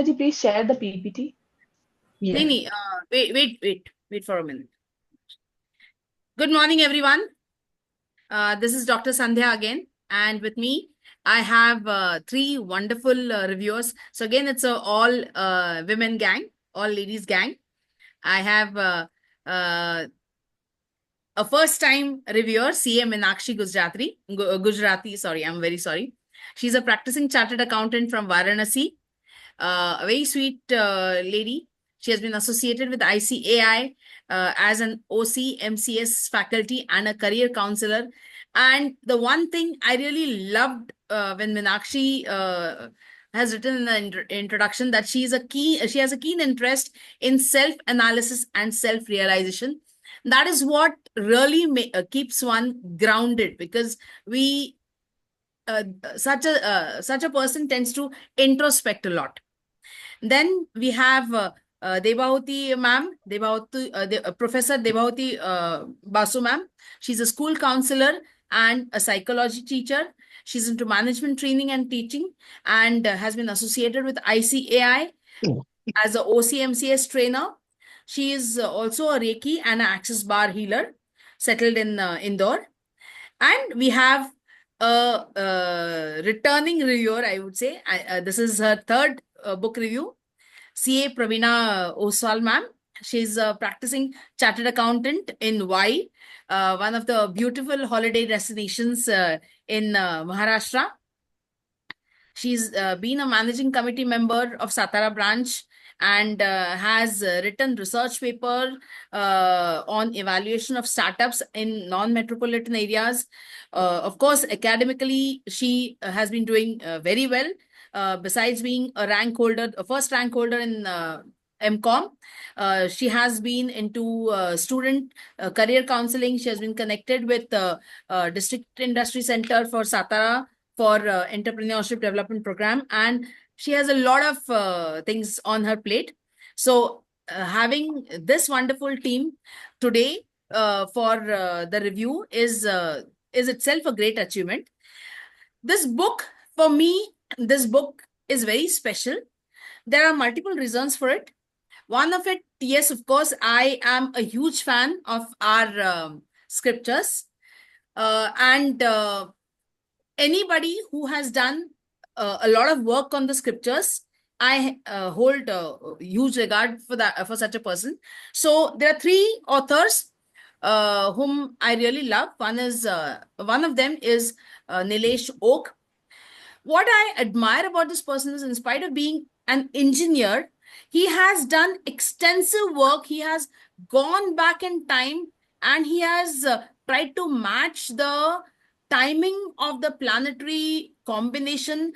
Pravina ji, please share the PPT. Yes. Nee, wait for a minute. Good morning, everyone. This is Dr. Sandhya again, and with me, I have three wonderful reviewers. So again, it's a all women gang, all ladies gang. I have a first-time reviewer, CA Meenakshi Gujarati. Sorry, I'm very sorry. She's a practicing chartered accountant from Varanasi. A very sweet lady. She has been associated with ICAI as an OC, MCS faculty and a career counselor. And the one thing I really loved when Meenakshi has written in the introduction that she has a keen interest in self-analysis and self-realization. That is what really keeps one grounded, because we such a person tends to introspect a lot. Then we have Devavati ma'am, Professor Devavati Basu ma'am. She's a school counselor and a psychology teacher. She's into management training and teaching, and has been associated with ICAI as a OCMCS trainer. She is also a Reiki and an Access Bar healer, settled in Indore. And we have a returning reviewer, I would say. This is her third book review. CA Pravina Oswal ma'am. She's a practicing chartered accountant in Y, one of the beautiful holiday destinations in Maharashtra. She's been a managing committee member of Satara branch and has written research paper on evaluation of startups in non-metropolitan areas. Of course, academically, she has been doing very well. Besides being a first rank holder in MCOM, she has been into student career counseling. She has been connected with District Industry Center for Satara for entrepreneurship development program, and she has a lot of things on her plate. So having this wonderful team today for the review is itself a great achievement. This book, for me, this book is very special. There are multiple reasons for it. One of it, yes, of course, I am a huge fan of our scriptures, and anybody who has done a lot of work on the scriptures, I hold huge regard for that, for such a person. So there are three authors whom I really love. One of them is Nilesh Oak. What I admire about this person is, in spite of being an engineer, he has done extensive work. He has gone back in time, and he has tried to match the timing of the planetary combination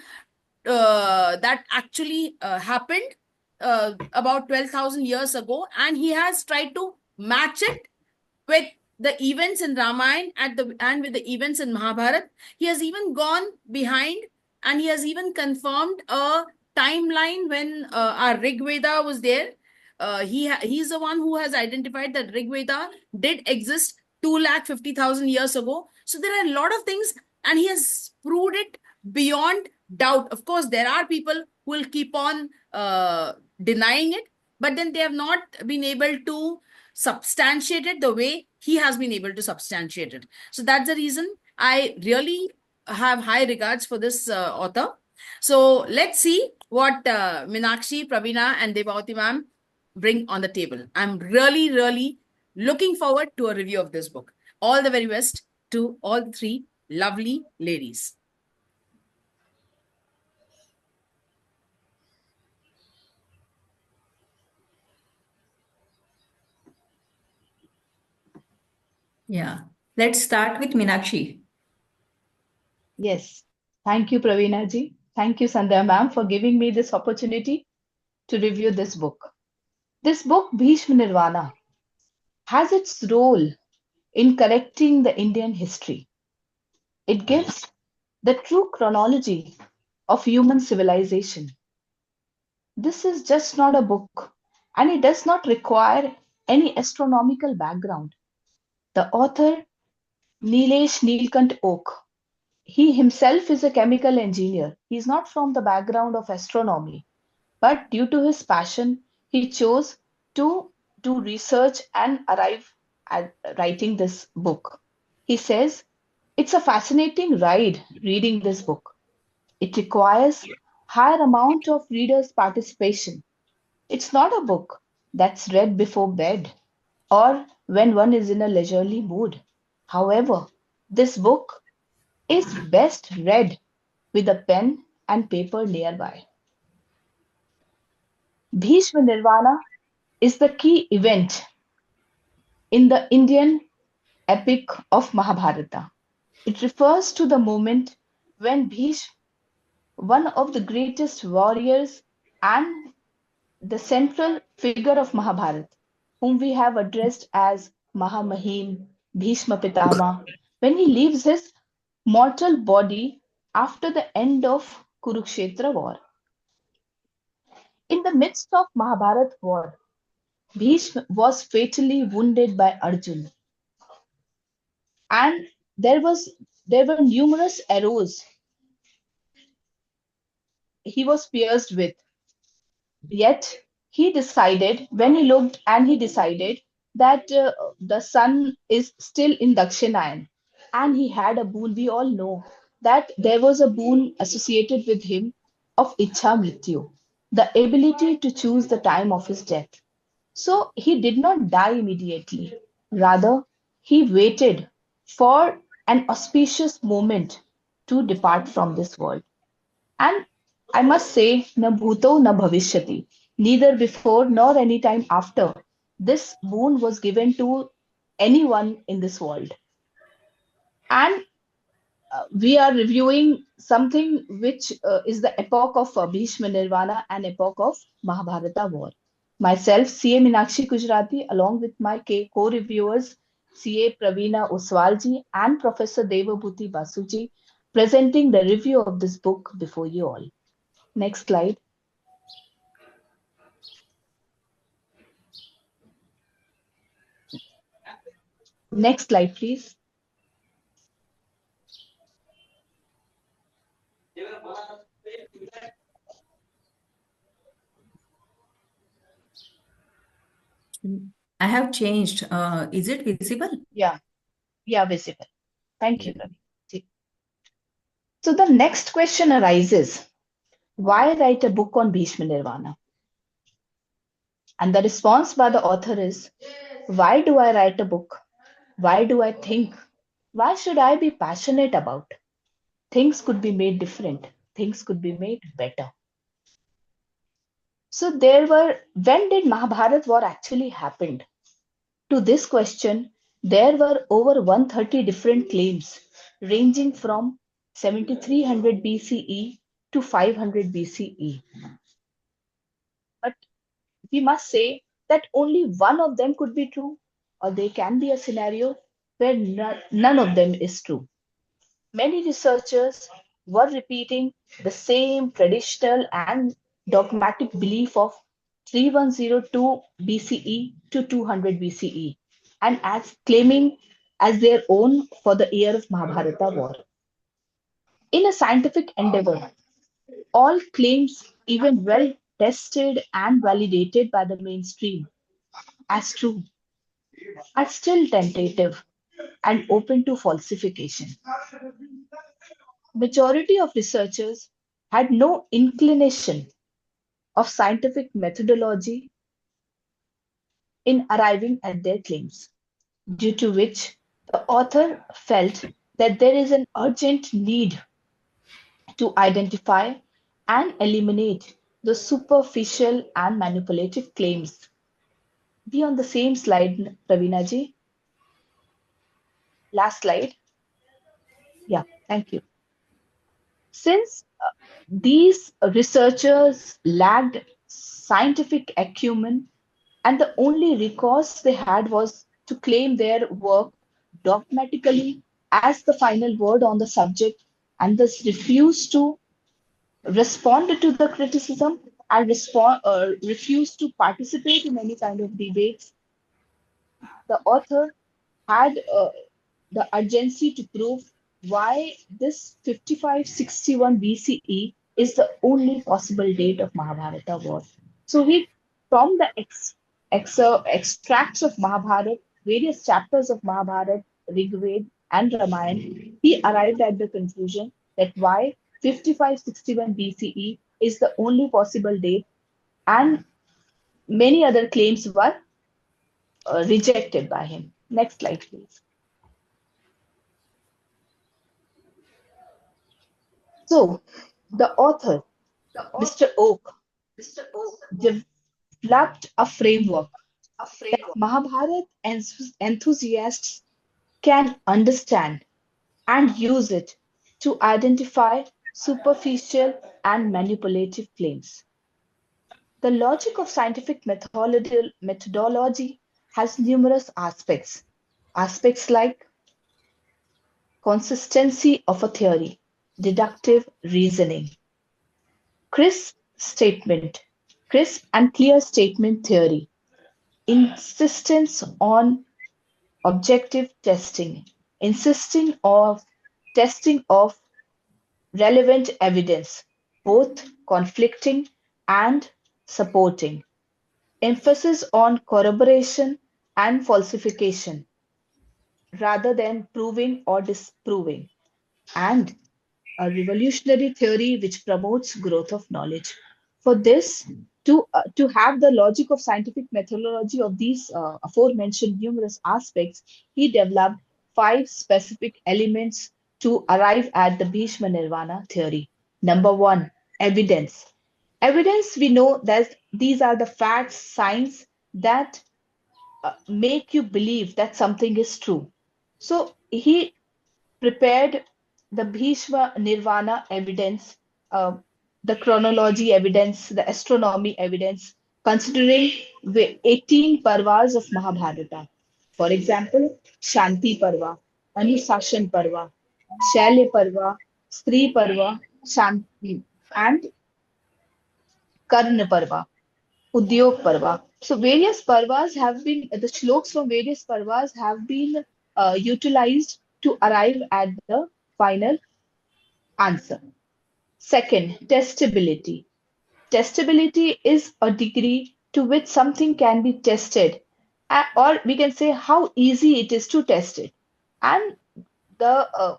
that actually happened about 12,000 years ago, and he has tried to match it with the events in Ramayana and with the events in Mahabharat. He has even gone behind, and he has even confirmed a timeline when our Rig Veda was there. He's the one who has identified that Rig Veda did exist 250,000 years ago. So there are a lot of things, and he has proved it beyond doubt. Of course, there are people who will keep on denying it, but then they have not been able to substantiate it the way he has been able to substantiate it. So that's the reason I really have high regards for this author. So let's see what Meenakshi, Pravina, and Devavati ma'am bring on the table. I'm really, really looking forward to a review of this book. All the very best to all three lovely ladies. Yeah. Let's start with Meenakshi. Yes. Thank you, Pravina ji. Thank you, Sandhya ma'am, for giving me this opportunity to review this book. This book, Bhishma Nirvana, has its role in correcting the Indian history. It gives the true chronology of human civilization. This is just not a book, and it does not require any astronomical background. The author, Nilesh Neelkant Oak, he himself is a chemical engineer. He's not from the background of astronomy. But due to his passion, he chose to do research and arrive at writing this book. He says, it's a fascinating ride reading this book. It requires higher amount of reader's participation. It's not a book that's read before bed or when one is in a leisurely mood. However, this book is best read with a pen and paper nearby. Bhishma Nirvana is the key event in the Indian epic of Mahabharata. It refers to the moment when Bhishma, one of the greatest warriors and the central figure of Mahabharata, whom we have addressed as Mahamahim, Bhishma Pitama, when he leaves his mortal body after the end of Kurukshetra war. In the midst of Mahabharat war, Bhishma was fatally wounded by Arjun, and there was there were numerous arrows he was pierced with. Yet he decided, when he looked and he decided that the sun is still in Dakshinayan, and he had a boon. We all know that there was a boon associated with him of Ichha Mrityu, the ability to choose the time of his death. So he did not die immediately. Rather, he waited for an auspicious moment to depart from this world. And I must say, na bhuto na bhavishyati, neither before nor any time after, this boon was given to anyone in this world. And we are reviewing something which is the epoch of Bhishma Nirvana and epoch of Mahabharata war. Myself, CA Minakshi Gujarati, along with my co-reviewers, CA Praveena Oswalji and Professor Devabhuti Basuji, presenting the review of this book before you all. Next slide. Next slide, please. I have changed. Is it visible? Yeah, yeah, visible. Thank you, Ravi. So the next question arises, why write a book on Bhishma Nirvana? And the response by the author is, why do I write a book? Why do I think? Why should I be passionate about? Things could be made different. Things could be made better. So when did Mahabharat war actually happened? To this question, there were over 130 different claims ranging from 7300 BCE to 500 BCE. But we must say that only one of them could be true, or there can be a scenario where none of them is true. Many researchers were repeating the same traditional and dogmatic belief of 3102 BCE to 200 BCE and as claiming as their own for the year of Mahabharata war. In a scientific endeavor, all claims, even well tested and validated by the mainstream as true, are still tentative and open to falsification. Majority of researchers had no inclination of scientific methodology in arriving at their claims, due to which the author felt that there is an urgent need to identify and eliminate the superficial and manipulative claims. Be on the same slide, Ravina ji. Last slide. Yeah, thank you. Since these researchers lacked scientific acumen and the only recourse they had was to claim their work dogmatically as the final word on the subject and thus refused to respond to the criticism and refused to participate in any kind of debates. The author had the urgency to prove why this 5561 BCE is the only possible date of Mahabharata war. So he, from the extracts of Mahabharata, various chapters of Mahabharata, Rigved, and Ramayana, he arrived at the conclusion that why 5561 BCE is the only possible date, and many other claims were rejected by him. Next slide, please. So, the author, Mr. Oak, developed a framework that Mahabharata enthusiasts can understand and use it to identify superficial and manipulative claims. The logic of scientific methodology has numerous aspects. Aspects like consistency of a theory, deductive reasoning, crisp statement, crisp and clear statement theory, insistence on objective testing, insisting of testing of relevant evidence, both conflicting and supporting, emphasis on corroboration and falsification rather than proving or disproving, and a revolutionary theory which promotes growth of knowledge. For this, to have the logic of scientific methodology of these aforementioned numerous aspects, he developed five specific elements to arrive at the Bhishma Nirvana theory. Number one, evidence. Evidence, we know that these are the facts, signs that make you believe that something is true. So he prepared the Bhishma Nirvana evidence, uh, the chronology evidence, the astronomy evidence, considering the 18 parvas of Mahabharata. For example, Shanti Parva, Anusashan Parva, Shalya Parva, Stri Parva, Shanti, and Karna Parva. Udyog Parva. So various parvas have been, the shloks from various parvas have been utilized to arrive at the final answer. Second, testability. Testability is a degree to which something can be tested, or we can say how easy it is to test it. And the uh,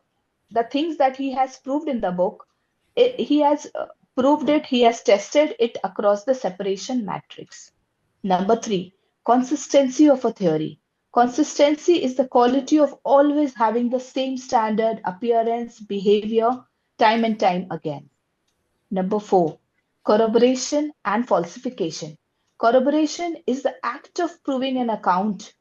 the things that he has proved in the book, he has proved it, he has tested it across the separation matrix. Number three, consistency of a theory. Consistency is the quality of always having the same standard, appearance, behavior, time and time again. Number four, corroboration and falsification. Corroboration is the act of proving an account,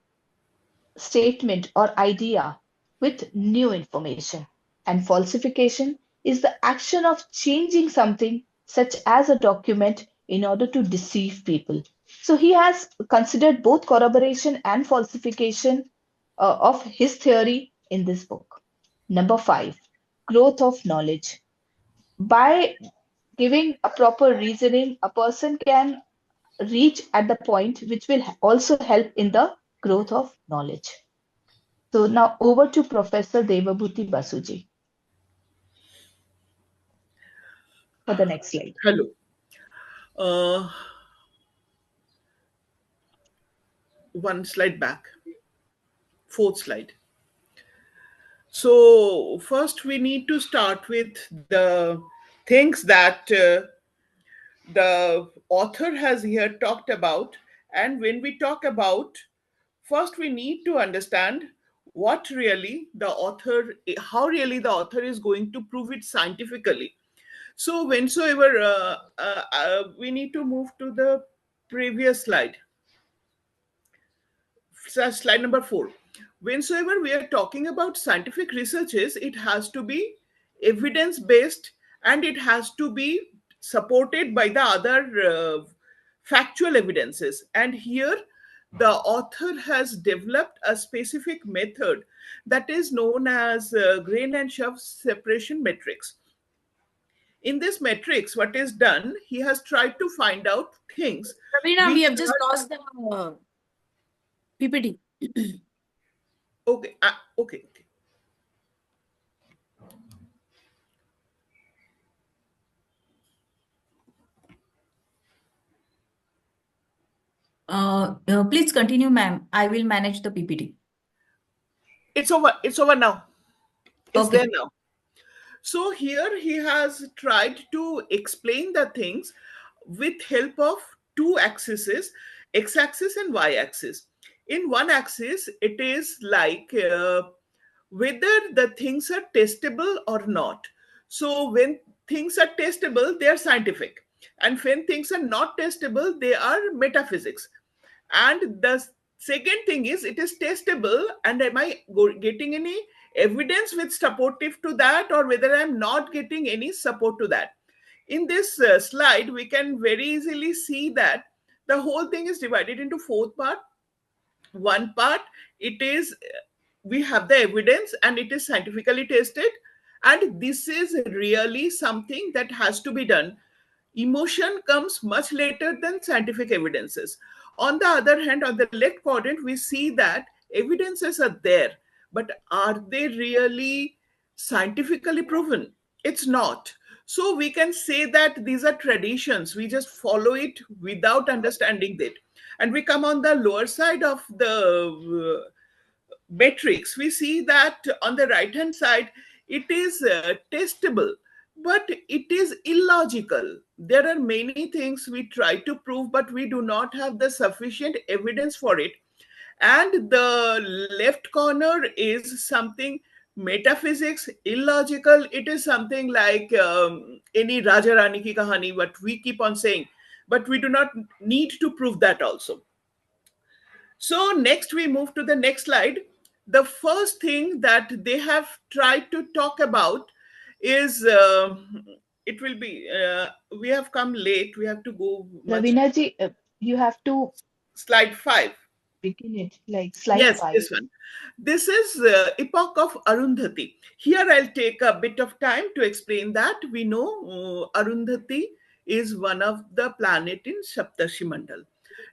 statement, or idea with new information. And falsification is the action of changing something, such as a document, in order to deceive people. So he has considered both corroboration and falsification of his theory in this book. Number five, growth of knowledge. By giving a proper reasoning, a person can reach at the point which will also help in the growth of knowledge. So now over to Professor Devabhuti Basuji for the next slide. Hello. Uh, One slide back, fourth slide. So, first, we need to start with the things that the author has here talked about. And when we talk about, first, we need to understand what really the author, how really the author is going to prove it scientifically. So, whensoever we need to move to the previous slide. Slide number 4. Whensoever we are talking about scientific researches, it has to be evidence based and it has to be supported by the other factual evidences. And here the author has developed a specific method that is known as grain and shaft separation matrix. In this matrix, what is done, he has tried to find out things Ravina, we which have just are lost the PPT. okay. Okay. Please continue, ma'am. I will manage the PPT. It's over. It's over now. It's there Okay. now. So here he has tried to explain the things with help of two axes, x-axis and y-axis. In one axis, it is like whether the things are testable or not. So when things are testable, they are scientific. And when things are not testable, they are metaphysics. And the second thing is it is testable, and am I getting any evidence with supportive to that, or whether I'm not getting any support to that. In this slide we can very easily see that the whole thing is divided into four parts. One part, it is we have the evidence and it is scientifically tested, and this is really something that has to be done. Emotion comes much later than scientific evidences. On the other hand, on the left quadrant, we see that evidences are there, but are they really scientifically proven? It's not. So we can say that these are traditions. We just follow it without understanding it. And we come on the lower side of the metrics. We see that on the right hand side, it is testable, but it is illogical. There are many things we try to prove, but we do not have the sufficient evidence for it. And the left corner is something metaphysics, illogical. It is something like any Raja Rani ki kahani, what we keep on saying, but we do not need to prove that also. So next we move to the next slide. The first thing that they have tried to talk about is it will be we have come late. We have to go much. Ravina ji, you have to Slide 5. begin it like slide Yes, 5. this one. This is Epoch of Arundhati. Here I'll take a bit of time to explain that. We know Arundhati is one of the planet in Saptarshi Mandal.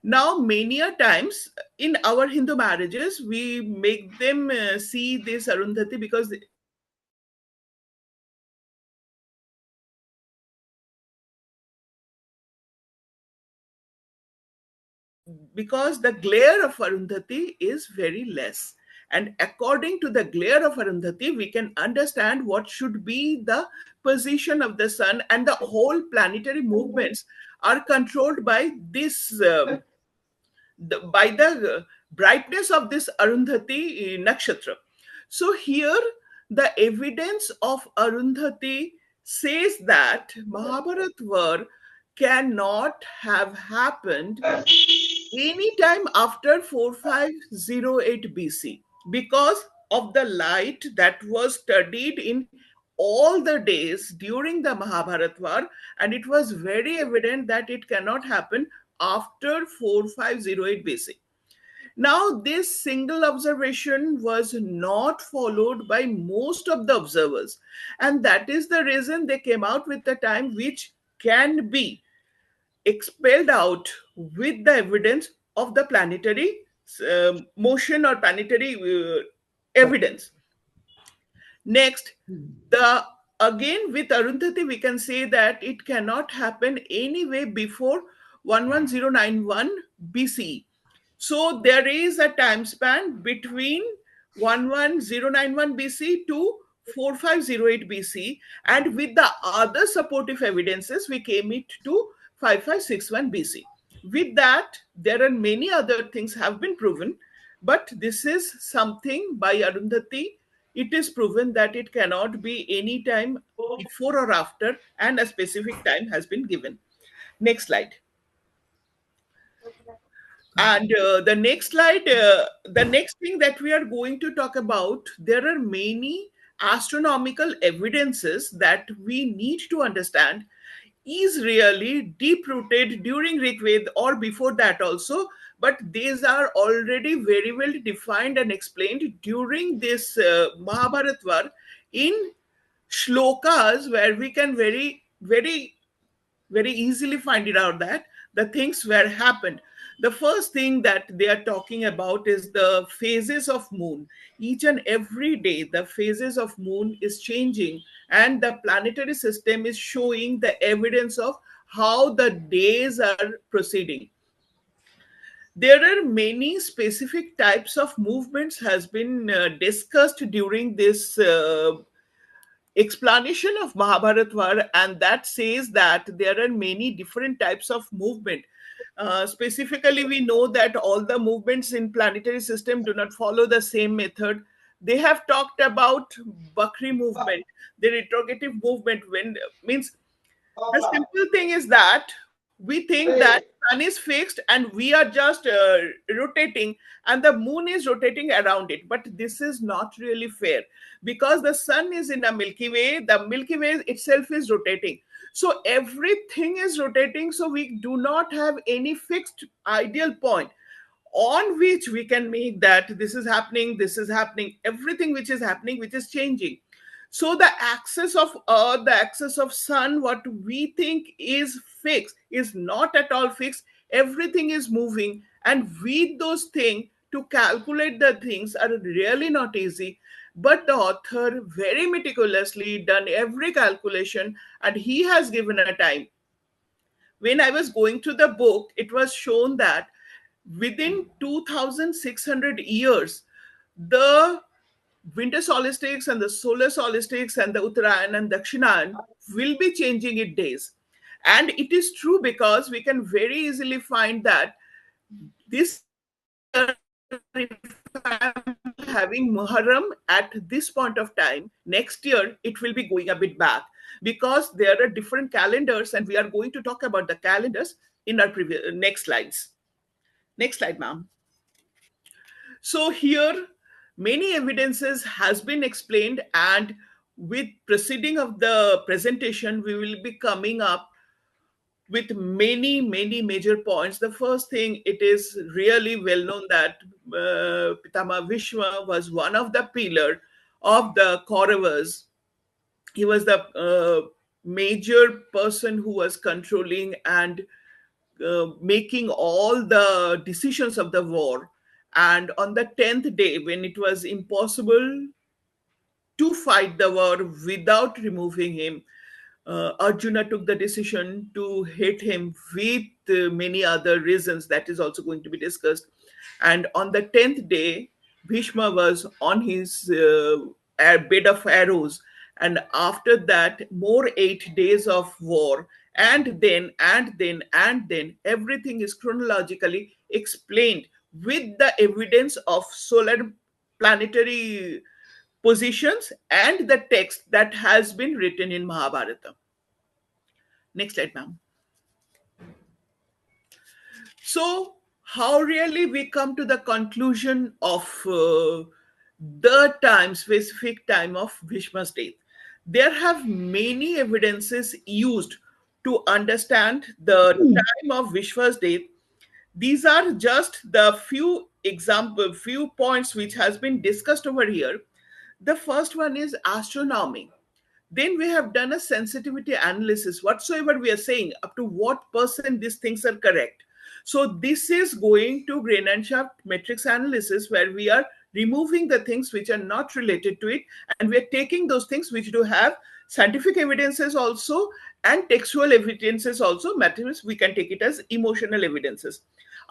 Now, many a times in our Hindu marriages, we make them see this Arundhati because the glare of Arundhati is very less. And according to the glare of Arundhati, we can understand what should be the position of the sun, and the whole planetary movements are controlled by this, by the brightness of this Arundhati nakshatra. So here, the evidence of Arundhati says that Mahabharat war cannot have happened anytime after 4508 BC because of the light that was studied in all the days during the Mahabharat war, and it was very evident that it cannot happen after 4508 BC. Now, this single observation was not followed by most of the observers, and that is the reason they came out with the time which can be expelled out with the evidence of the planetary motion or planetary evidence. Next, the again with Arundhati, we can say that it cannot happen anyway before 11091 BCE. So there is a time span between 11091 BC to 4508 BC, and with the other supportive evidences, we came it to 5561 BC. With that, there are many other things have been proven, but this is something by Arundhati. It is proven that it cannot be any time before or after, and a specific time has been given. Next slide. And the next slide, the next thing that we are going to talk about, there are many astronomical evidences that we need to understand is really deep rooted during Rigved or before that also, but these are already very well defined and explained during this Mahabharat war in shlokas, where we can very easily find it out that the things were happened. The first thing that they are talking about is the phases of moon. Each and every day the phases of moon is changing, and the planetary system is showing the evidence of how the days are proceeding. There are many specific types of movements has been discussed during this explanation of Mahabharat war, and that says that there are many different types of movement. Specifically, we know that all the movements in planetary system do not follow the same method. They have talked about Bakri movement, the retrograde movement, when means the simple thing is that we think that sun is fixed and we are just rotating, and the moon is rotating around it, but this is not really fair, because the sun is in a Milky Way, the Milky Way itself is rotating, so everything is rotating, so we do not have any fixed ideal point on which we can make that this is happening, everything which is happening, which is changing. So the axis of earth, the axis of sun, what we think is fixed is not at all fixed. Everything is moving, and with those things to calculate the things are really not easy. But the author very meticulously done every calculation, and he has given a time. When I was going through the book, it was shown that within 2600 years, the winter solstice and the solar solstice and the Uttarayan and Dakshinayan will be changing its days. And it is true, because we can very easily find that this year, if I'm having Muharram at this point of time, next year it will be going a bit back, because there are different calendars, and we are going to talk about the calendars in our next slides. Next slide, ma'am. So here many evidences has been explained, and with proceeding of the presentation we will be coming up with many major points. The first thing, it is really well known that Pitama Vishwa was one of the pillar of the Kauravas. He was the major person who was controlling and making all the decisions of the war. And on the 10th day, when it was impossible to fight the war without removing him, Arjuna took the decision to hit him with many other reasons that is also going to be discussed. And on the 10th day, Bhishma was on his bed of arrows. And after that, more 8 days of war. And then, everything is chronologically explained with the evidence of solar planetary positions and the text that has been written in Mahabharata. Next slide, ma'am. So, how really we come to the conclusion of the time, specific time of Bhishma's death? There have many evidences used to understand the time of Vishwa's death. These are just the few points which has been discussed over here. The first one is astronomy. Then we have done a sensitivity analysis, whatsoever we are saying, up to what percent these things are correct. So this is going to grain and shaft matrix analysis, where we are removing the things which are not related to it, and we are taking those things which do have scientific evidences also and textual evidences also. Mathematics, we can take it as emotional evidences.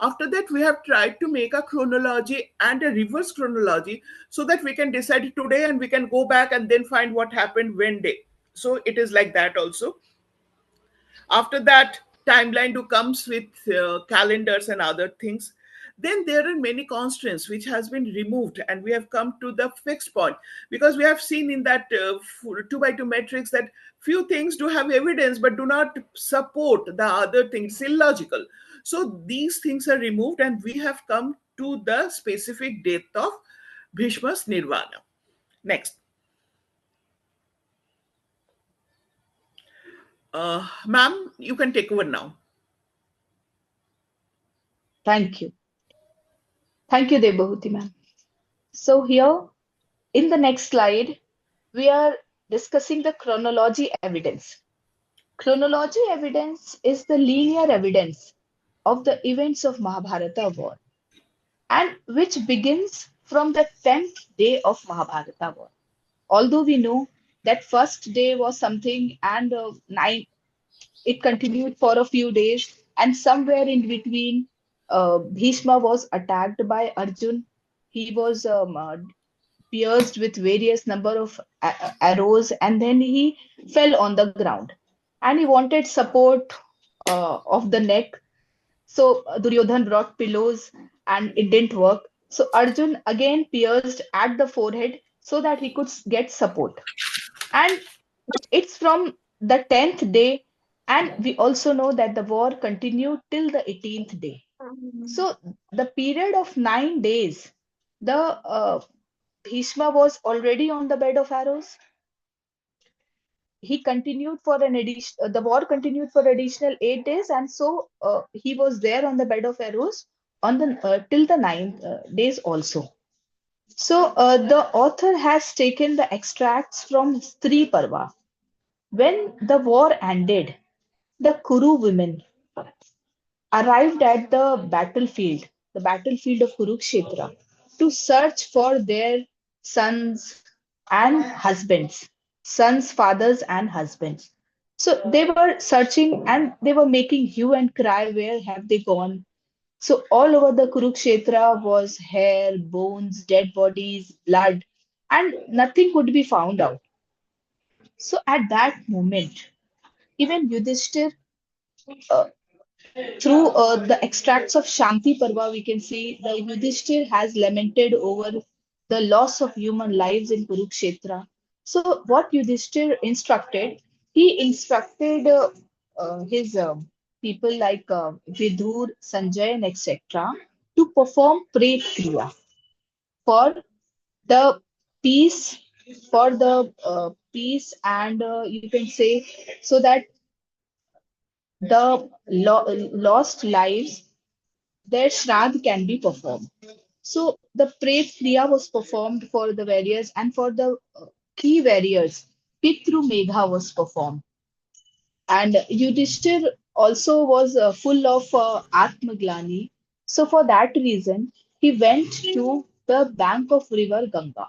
After that, we have tried to make a chronology and a reverse chronology, so that we can decide today and we can go back and then find what happened when day. So it is like that also. After that, timeline to comes with calendars and other things. Then there are many constraints which has been removed, and we have come to the fixed point, because we have seen in that 2 by 2 matrix that few things do have evidence but do not support the other things. It's illogical. So these things are removed, and we have come to the specific date of Bhishma's Nirvana. Next. Ma'am, you can take over now. Thank you. Thank you, Debhuti ma'am. So here in the next slide, we are discussing the chronology evidence. Chronology evidence is the linear evidence of the events of Mahabharata war, and which begins from the 10th day of Mahabharata war. Although we know that first day was something, and it continued for a few days, and somewhere in between Bhishma was attacked by Arjun. He was pierced with various number of arrows, and then he fell on the ground. And he wanted support of the neck. So Duryodhan brought pillows, and it didn't work. So Arjun again pierced at the forehead so that he could get support. And it's from the 10th day, and we also know that the war continued till the 18th day. So the period of 9 days, the Bhishma was already on the bed of arrows. He continued for an addition. The war continued for additional 8 days, and so he was there on the bed of arrows on the till the 9 days also. So the author has taken the extracts from Stri Parva. When the war ended, the Kuru women arrived at the battlefield of Kurukshetra, to search for their sons and husbands, sons, fathers, and husbands. So they were searching and they were making hue and cry, where have they gone? So all over the Kurukshetra was hair, bones, dead bodies, blood, and nothing could be found out. So at that moment, even Yudhishthir, uh, through the extracts of Shanti Parva, we can see the Yudhishthir has lamented over the loss of human lives in Kurukshetra. So, what Yudhishthir instructed, he instructed his people like Vidur, Sanjay, and etc. to perform Pret Kriya for the peace, for the peace, and you can say so that the lost lives, their Shraddh can be performed. So the Pret Kriya was performed for the warriors, and for the key warriors, Pitru Megha was performed. And Yudhishthir also was full of Atmaglani. So for that reason, he went to the bank of river Ganga.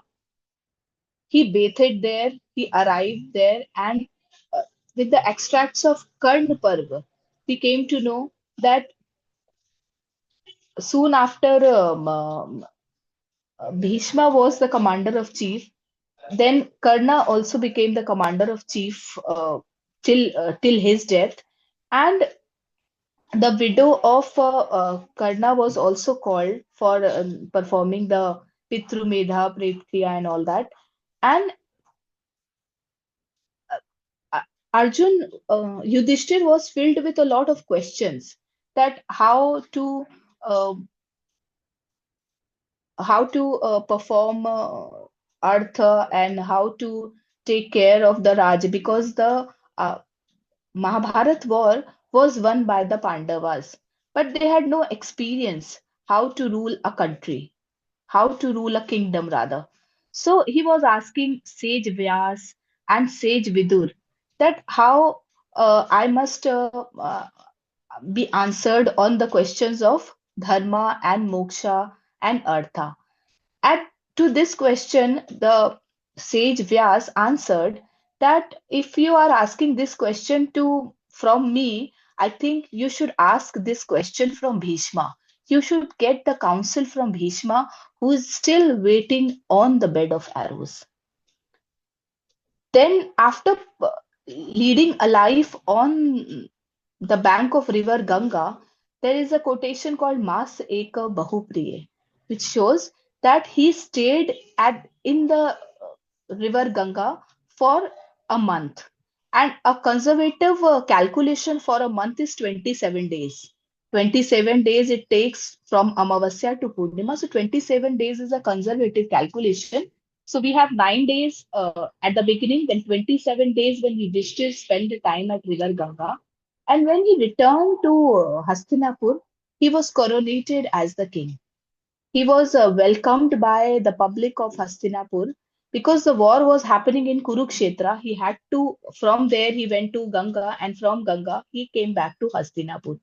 He bathed there, he arrived there, and uh, with the extracts of Karn Parva, we came to know that soon after Bhishma was the commander of chief. Then Karna also became the commander of chief till his death, and the widow of Karna was also called for performing the Pitru Medha, Pretkriya, and all that. And Arjun, Yudhishthir was filled with a lot of questions, that uh, how to perform Artha, and how to take care of the Raj, because the uh, Mahabharat war was won by the Pandavas, but they had no experience how to rule a country, how to rule a kingdom rather. So he was asking Sage Vyas and Sage Vidur that how I must be answered on the questions of dharma and moksha and artha. And to this question, the sage Vyas answered that if you are asking this question to from me, I think you should ask this question from Bhishma. You should get the counsel from Bhishma, who is still waiting on the bed of arrows. Then, after leading a life on the bank of river Ganga, there is a quotation called Mas Eka Bahupriye, which shows that he stayed at in the river Ganga for a month. And a conservative calculation for a month is 27 days. 27 days it takes from Amavasya to Purnima. So 27 days is a conservative calculation. So we have 9 days at the beginning, then 27 days when Yudhishthir spent the time at river Ganga. And when he returned to Hastinapur, he was coronated as the king. He was welcomed by the public of Hastinapur because the war was happening in Kurukshetra. He had to, from there, he went to Ganga, and from Ganga, he came back to Hastinapur.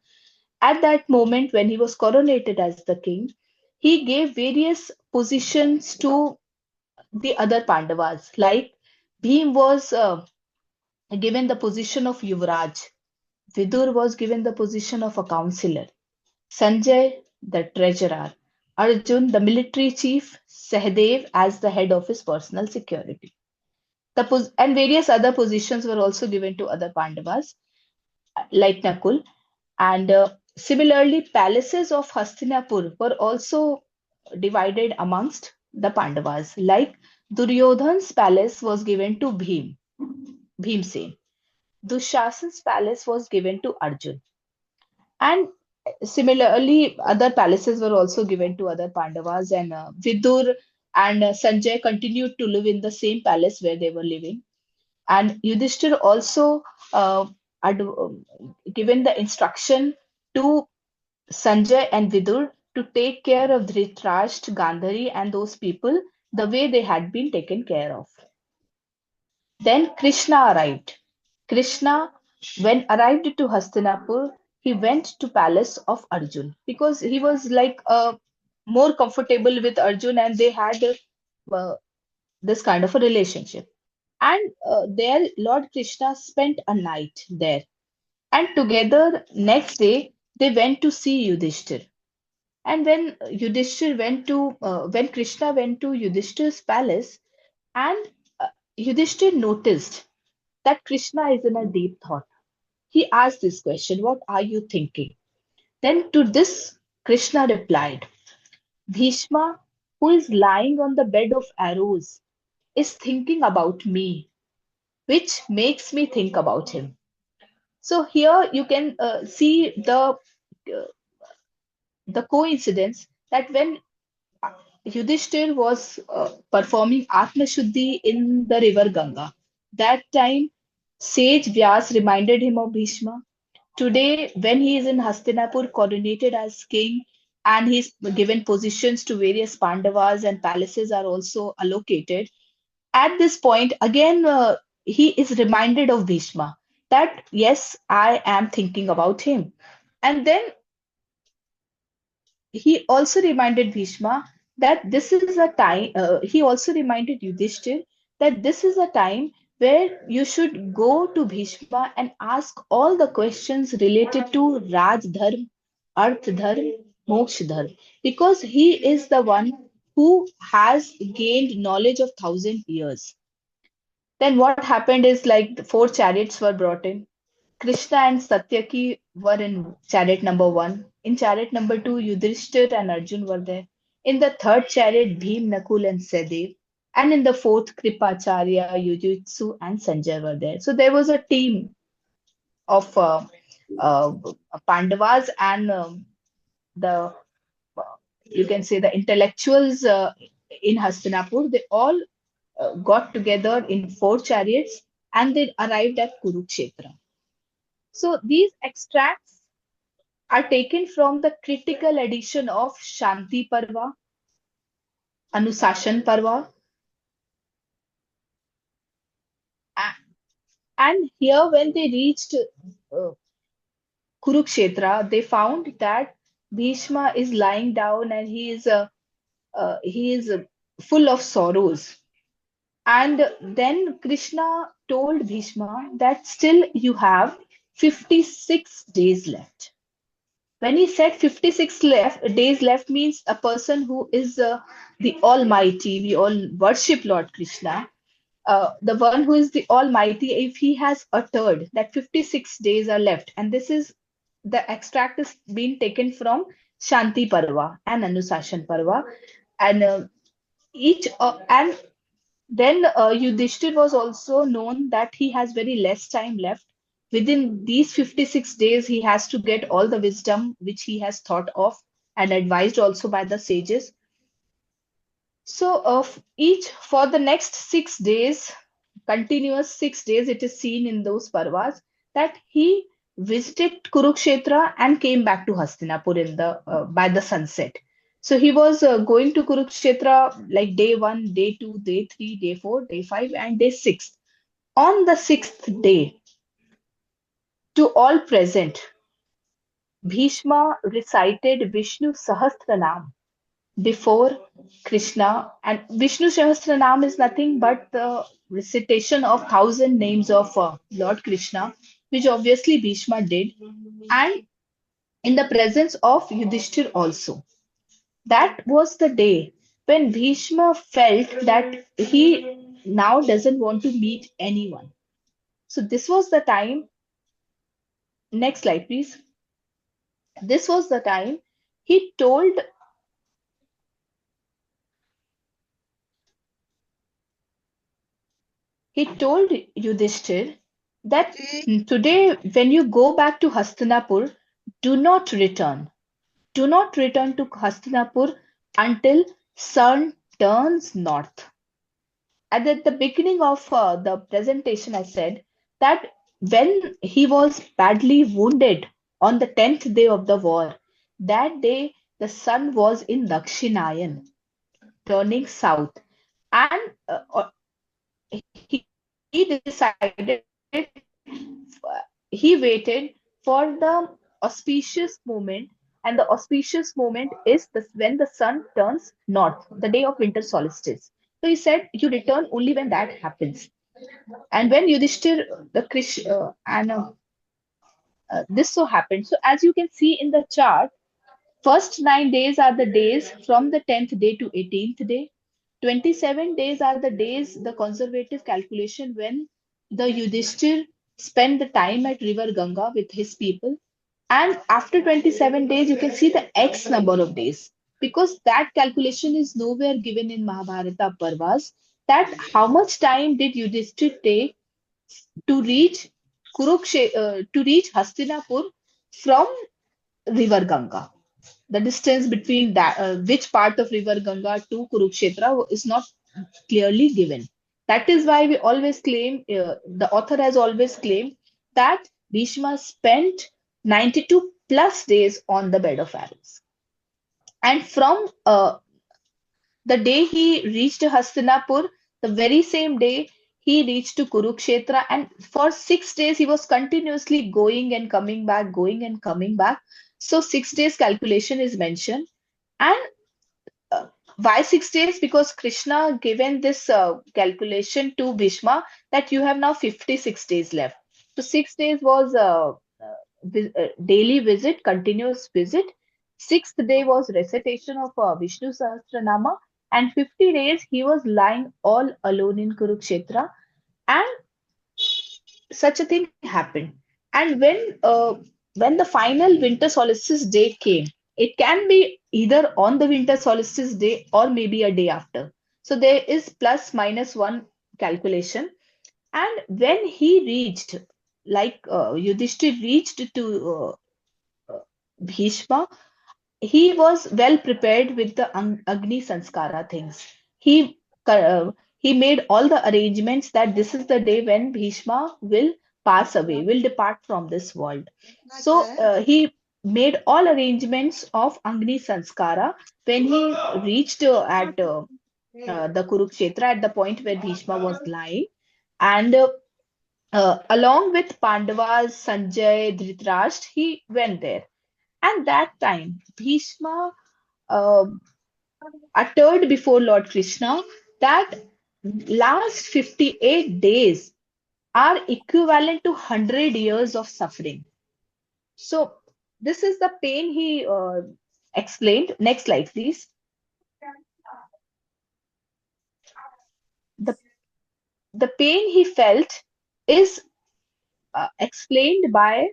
At that moment, when he was coronated as the king, he gave various positions to the other Pandavas. Like Bhim was given the position of Yuvraj, Vidur was given the position of a counselor. Sanjay the treasurer, Arjun, the military chief, Sahdev as the head of his personal security. And various other positions were also given to other Pandavas, like Nakul. And similarly, palaces of Hastinapur were also divided amongst the Pandavas. Like Duryodhan's palace was given to Bhimsen. Dushasan's palace was given to Arjun. And similarly, other palaces were also given to other Pandavas, and Vidur and Sanjay continued to live in the same palace where they were living. And Yudhishthir also had given the instruction to Sanjay and Vidur to take care of Dhritarashtra, Gandhari, and those people the way they had been taken care of. Then Krishna arrived. Krishna, when arrived to Hastinapur, he went to palace of Arjun because he was like more comfortable with Arjun, and they had uh, this kind of a relationship. And there, Lord Krishna spent a night there. And together, next day, they went to see Yudhishthir. And when Krishna went to Yudhishthir's palace, and Yudhishthir noticed that Krishna is in a deep thought. He asked this question, "What are you thinking?" Then to this, Krishna replied, "Bhishma, who is lying on the bed of arrows, is thinking about me, which makes me think about him." So here you can see the coincidence that when Yudhishthir was performing Atma Shuddhi in the river Ganga, that time sage Vyas reminded him of Bhishma. Today, when he is in Hastinapur, coronated as king, and he's given positions to various Pandavas and palaces are also allocated, at this point, again, he is reminded of Bhishma that, yes, I am thinking about him. And then he also reminded Bhishma that this is a time, he also reminded Yudhishthir that this is a time where you should go to Bhishma and ask all the questions related to Raj Dharma, Arth Dharma, Moksha Dharma, because he is the one who has gained knowledge of 1,000 years. Then what happened is like the four chariots were brought in. Krishna and Satyaki were in chariot number one. In chariot number two, Yudhishthir and Arjun were there. In the third chariot, Bhim, Nakul, and Sadev. And in the fourth, Kripacharya, Yujitsu, and Sanjay were there. So there was a team of uh, Pandavas and the you can say the intellectuals in Hastinapur. They all got together in four chariots and they arrived at Kurukshetra. So these extracts are taken from the critical edition of Shanti Parva, Anusashan Parva, and here when they reached uh, Kurukshetra, they found that Bhishma is lying down and he is full of sorrows. And then Krishna told Bhishma that still you have 56 days left. When he said days left means a person who is the Almighty, we all worship Lord Krishna, the one who is the Almighty, if he has uttered that 56 days are left, and this is the extract is being taken from Shanti Parva and Anusashan Parva, and and then Yudhishthir was also known that he has very less time left. Within these 56 days, he has to get all the wisdom which he has thought of and advised also by the sages. So, of each for the next 6 days, continuous 6 days, it is seen in those parvas that he visited Kurukshetra and came back to Hastinapur in the by the sunset. So he was going to Kurukshetra like day one, day two, day three, day four, day five, and day six. On the sixth day, to all present, Bhishma recited Vishnu Sahasranam before Krishna. And Vishnu Sahasranam is nothing but the recitation of 1,000 names of Lord Krishna, which obviously Bhishma did. And in the presence of Yudhishthir also. That was the day when Bhishma felt that he now doesn't want to meet anyone. So this was the time. Next slide, please. This was the time he told Yudhishthir that today when you go back to Hastinapur, do not return. Do not return to Hastinapur until sun turns north. And at the beginning of the presentation, I said that when he was badly wounded on the 10th day of the war, that day the sun was in Dakshinayan, turning south. And he decided, he waited for the auspicious moment, and the auspicious moment is when the sun turns north, the day of winter solstice. So he said, you return only when that happens. And when Yudhishthir, the Krish, and this so happened. So as you can see in the chart, first 9 days are the days from the 10th day to 18th day. 27 days are the days, the conservative calculation when the Yudhishthir spent the time at River Ganga with his people. And after 27 days, you can see the X number of days because that calculation is nowhere given in Mahabharata Parvas. That how much time did Yudhishthir take to reach to reach Hastinapur from River Ganga? The distance between that, which part of River Ganga to Kurukshetra is not clearly given. That is why we always claim, the author has always claimed that Bhishma spent 92 plus days on the bed of arrows. And from the day he reached Hastinapur, the very same day he reached to Kurukshetra, and for 6 days he was continuously going and coming back, going and coming back. So 6 days calculation is mentioned. And uh, why 6 days? Because Krishna given this calculation to Bhishma that you have now 56 days left. So 6 days was daily visit, continuous visit. Sixth day was recitation of Vishnu Sahasranama, and 50 days he was lying all alone in Kurukshetra, and such a thing happened. And when the final winter solstice day came, it can be either on the winter solstice day or maybe a day after. So there is plus minus one calculation. And when he reached, like Yudhishthir reached to Bhishma, he was well prepared with the Agni Sanskara things. He made all the arrangements that this is the day when Bhishma will pass away, will depart from this world. So he made all arrangements of Agni Sanskara when he reached at the Kurukshetra at the point where Bhishma was lying. And along with Pandavas, Sanjay, Dhritarashtra, he went there. And that time, Bhishma uh, uttered before Lord Krishna that last 58 days are equivalent to 100 years of suffering. So, this is the pain he explained. Next slide, please. The, the pain he felt is explained by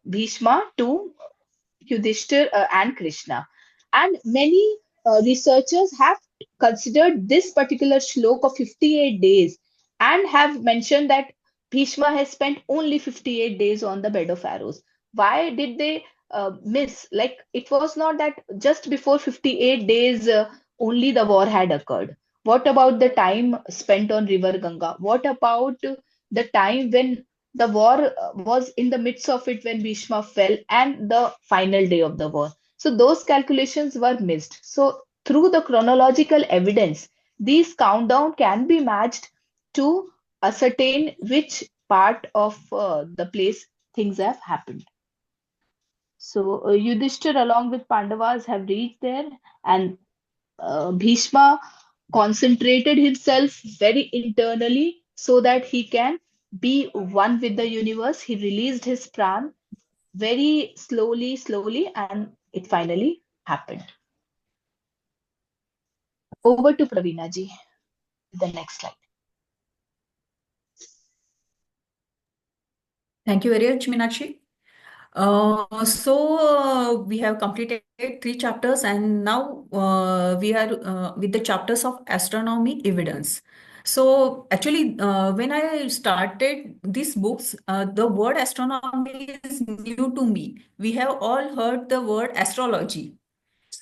Bhishma to Yudhishthir and Krishna. And many researchers have considered this particular shlok of 58 days and have mentioned that Bhishma has spent only 58 days on the bed of arrows. Why did they miss? Like, it was not that just before 58 days only the war had occurred. What about the time spent on River Ganga? What about the time when the war was in the midst of it when Bhishma fell and the final day of the war? So those calculations were missed. So through the chronological evidence, these countdown can be matched to ascertain which part of the place things have happened. So Yudhishthir along with Pandavas have reached there, and Bhishma concentrated himself very internally so that he can be one with the universe. He released his pran very slowly, and it finally happened. Over to Pravina ji, the next slide. Thank you very much, Meenakshi. We have completed three chapters, and now we are with the chapters of astronomy evidence. So actually, when I started these books, the word astronomy is new to me. We have all heard the word astrology.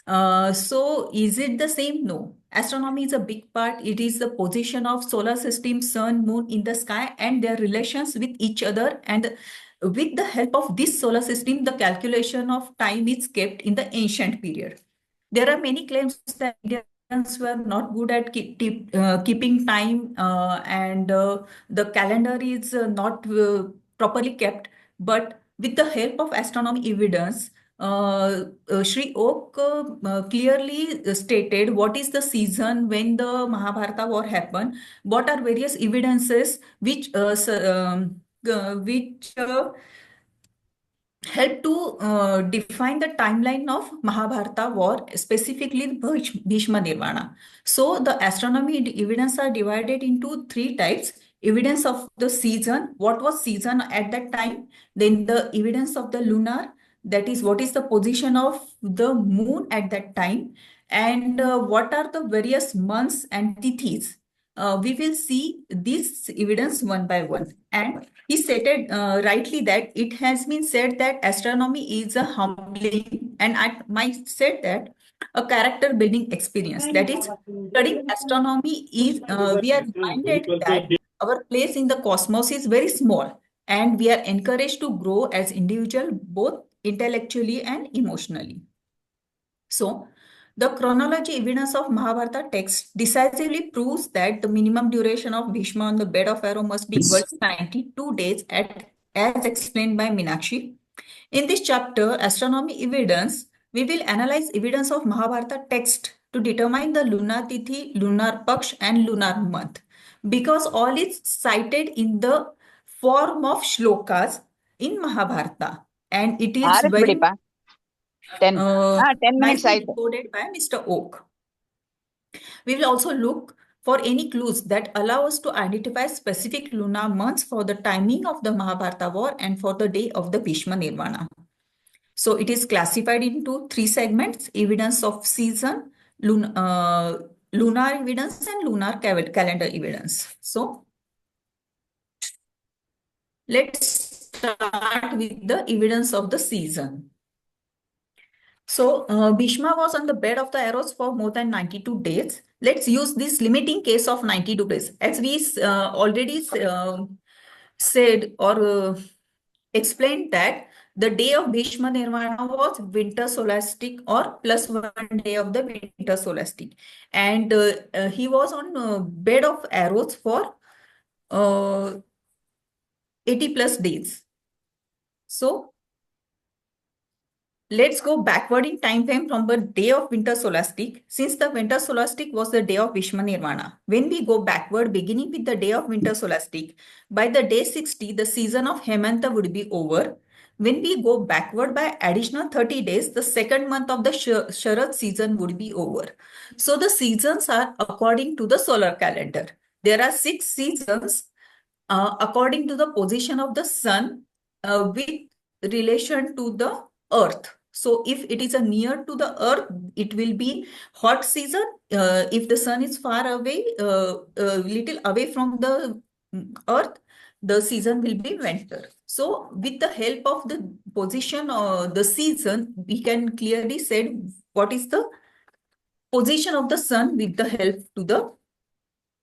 So is it the same? No. Astronomy is a big part. It is the position of solar system, sun, moon in the sky and their relations with each other. And with the help of this solar system, the calculation of time is kept in the ancient period. There are many claims that Indians were not good at keeping time, and the calendar is not properly kept. But with the help of astronomy evidence, Sri Oak clearly stated what is the season when the Mahabharata war happened, what are various evidences which help to define the timeline of Mahabharata war, specifically Bhishma Nirvana. So the astronomy evidence are divided into three types. Evidence of the season, what was season at that time, then the evidence of the lunar, that is what is the position of the moon at that time, and what are the various months and tithis. We will see this evidence one by one. And he stated rightly that it has been said that astronomy is a humbling, and I might say that a character building experience. That is, studying astronomy is, we are reminded that our place in the cosmos is very small, and we are encouraged to grow as individual, both intellectually and emotionally. So, the chronology evidence of Mahabharata text decisively proves that the minimum duration of Bhishma on the bed of arrow must be equal to 92 days, as explained by Meenakshi. In this chapter, Astronomy Evidence, we will analyze evidence of Mahabharata text to determine the lunar tithi, lunar paksh, and lunar month, because all is cited in the form of shlokas in Mahabharata, and it is RS very ಬಿಡಿಪಾ 10 uh, 10 minutes nicely ಆಯ್ತು. recorded by Mr. Oak. We will also look for any clues that allow us to identify specific lunar months for the timing of the Mahabharata war and for the day of the Bhishma Nirvana. So it is classified into three segments: evidence of season, lunar evidence, and lunar calendar evidence. So let's start with the evidence of the season. So, Bhishma was on the bed of the arrows for more than 92 days. Let's use this limiting case of 92 days. As we already said or explained that the day of Bhishma Nirvana was winter solstice or plus 1 day of the winter solstice. And he was on bed of arrows for uh, 80 plus days. So, let's go backward in time frame from the day of winter solstice, since the winter solstice was the day of Bhishma Nirvana. When we go backward, beginning with the day of winter solstice, by the day 60, the season of Hemanta would be over. When we go backward by additional 30 days, the second month of the Sharad season would be over. So the seasons are according to the solar calendar. There are 6 seasons according to the position of the sun with relation to the earth. So if it is a near to the earth, it will be hot season. If the sun is far away, little away from the earth, the season will be winter. So with the help of the position or the season, we can clearly say what is the position of the sun with the help to the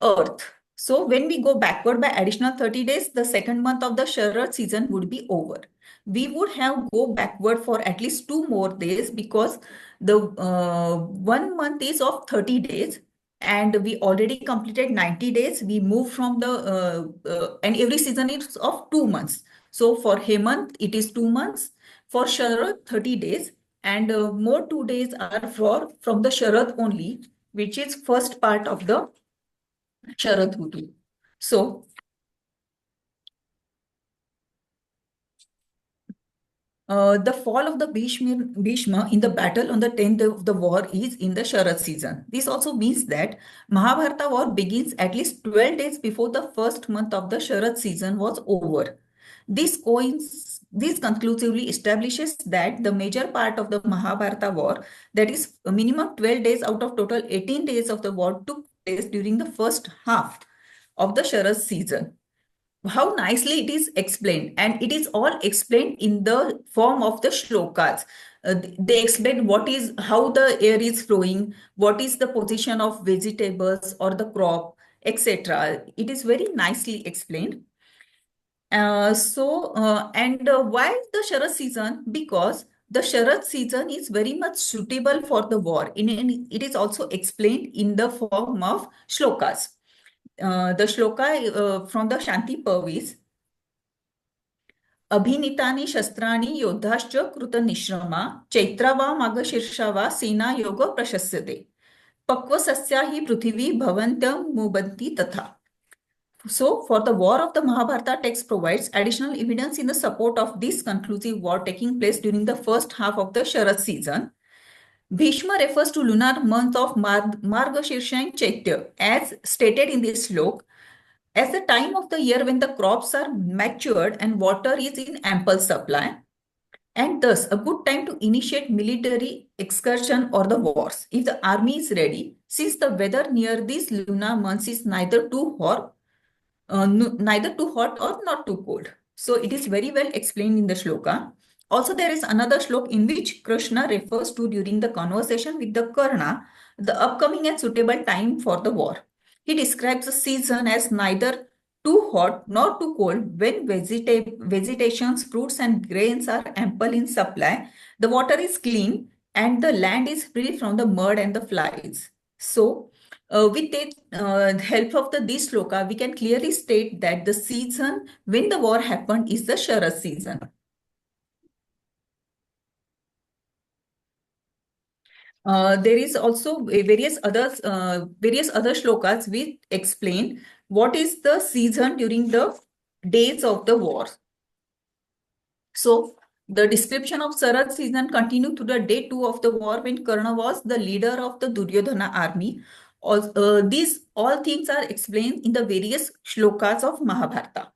earth. So when we go backward by additional 30 days, the second month of the Sharad season would be over. We would have go backward for at least 2 more days, because the 1 month is of 30 days and we already completed 90 days. We move from the, and every season is of 2 months. So for Hemant, it is 2 months. For Sharad, 30 days. And more 2 days are from the Sharad only, which is first part of the Sharad Rutu. So, The fall of the Bhishma in the battle on the 10th of the war is in the Sharad season. This also means that Mahabharata war begins at least 12 days before the first month of the Sharad season was over. This conclusively establishes that the major part of the Mahabharata war, that is a minimum 12 days out of total 18 days of the war, took place during the first half of the Sharad season. How nicely it is explained, and it is all explained in the form of the shlokas. They explain what is, how the air is flowing, what is the position of vegetables or the crop, etc. It is very nicely explained. Why the Sharad season? Because the Sharad season is very much suitable for the war. It is also explained in the form of shlokas. The shloka from the Shanti Parvis. अभिनीतानि शस्त्राणि योद्धाश्च कृतनिश्रमा Chaitra वा माघशीर्षा वा सेना योग प्रशस्यते पक्वसस्या हि पृथिवी भवन्त्यं मुबन्ति तथा. So, for the war of the Mahabharata, text provides additional evidence in the support of this conclusive war taking place during the first half of the Sharad season. Bhishma refers to lunar month of Margashirsha and Chaitya, as stated in this slok, as the time of the year when the crops are matured and water is in ample supply, and thus a good time to initiate military excursion or the wars if the army is ready, since the weather near these lunar months is neither too hot or not too cold. So it is very well explained in the shloka. Also, there is another shlok in which Krishna refers to during the conversation with the Karna, the upcoming and suitable time for the war. He describes the season as neither too hot nor too cold when vegetations, fruits and grains are ample in supply, the water is clean and the land is free from the mud and the flies. So, with the help of this shloka, we can clearly state that the season when the war happened is the Sharad season. There is also various other shlokas which explain what is the season during the days of the war. So the description of Sharad season continued to the day 2 of the war when Karna was the leader of the Duryodhana army. These all things are explained in the various shlokas of Mahabharata.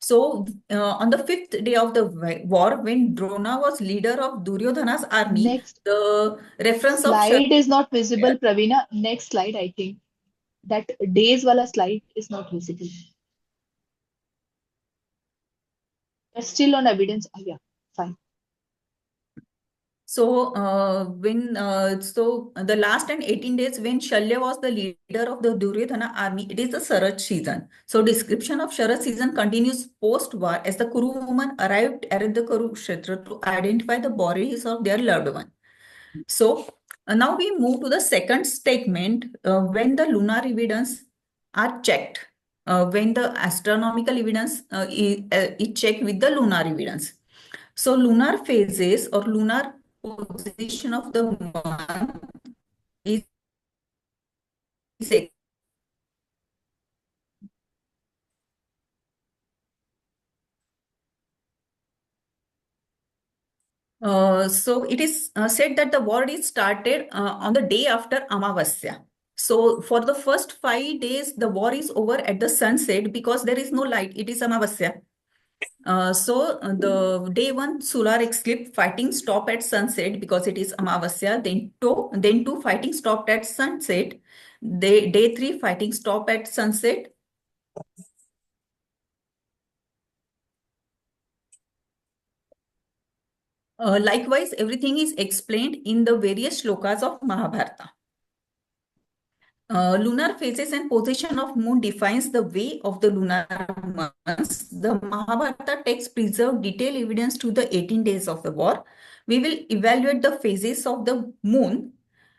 So on the 5th day of the war, when Drona was leader of Duryodhana's army, Next the reference of slide is not Sharad. visible, Pravina. Next slide, I think. That days wala slide is not visible. That's still on evidence. Yeah, fine. So the last and 18 days when Shalya was the leader of the Duryodhana army, it is the Sharad season. So description of Sharad season continues post-war as the Kuru woman arrived at the Kurukshetra to identify the bodies of their loved one. So now we move to the second statement when the lunar evidence are checked, when the astronomical evidence is checked with the lunar evidence. So lunar phases or lunar position of the month is so it is said that the war is started on the day after Amavasya. So for the first 5 days, the war is over at the sunset because there is no light. It is Amavasya. The day 1 solar eclipse fighting stop at sunset because it is Amavasya. Then two fighting stopped at sunset. Day 3 fighting stop at sunset. Likewise, everything is explained in the various shlokas of Mahabharata. Lunar phases and position of moon defines the way of the lunar months. The Mahabharata text preserve detailed evidence to the 18 days of the war. We will evaluate the phases of the moon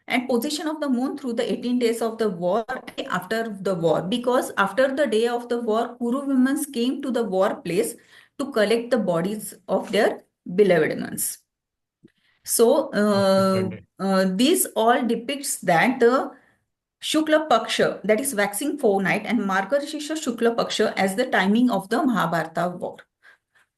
and position of the moon through the 18 days of the war after the war. Because after the day of the war, Kuru women came to the war place to collect the bodies of their beloved ones. So this all depicts that the Shukla Paksha, that is waxing fortnight, and Margashirsha Shukla Paksha as the timing of the Mahabharata war.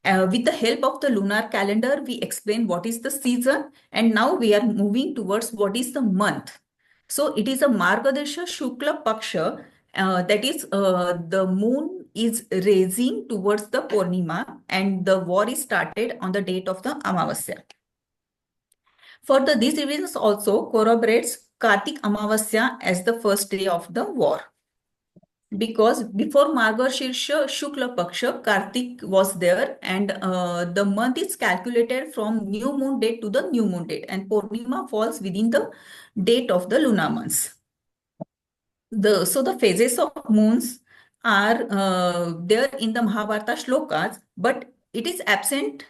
With the help of the lunar calendar, we explain what is the season, and now we are moving towards what is the month. So it is a Margadesha Shukla Paksha, that is, the moon is raising towards the Purnima, and the war is started on the date of the Amavasya. Further, these reasons also corroborates Kartik Amavasya as the first day of the war. Because before Margashirsha Shukla Paksha, Kartik was there, and the month is calculated from new moon date to the new moon date, and Purnima falls within the date of the lunar months. So the phases of moons are there in the Mahabharata shlokas, but it is absent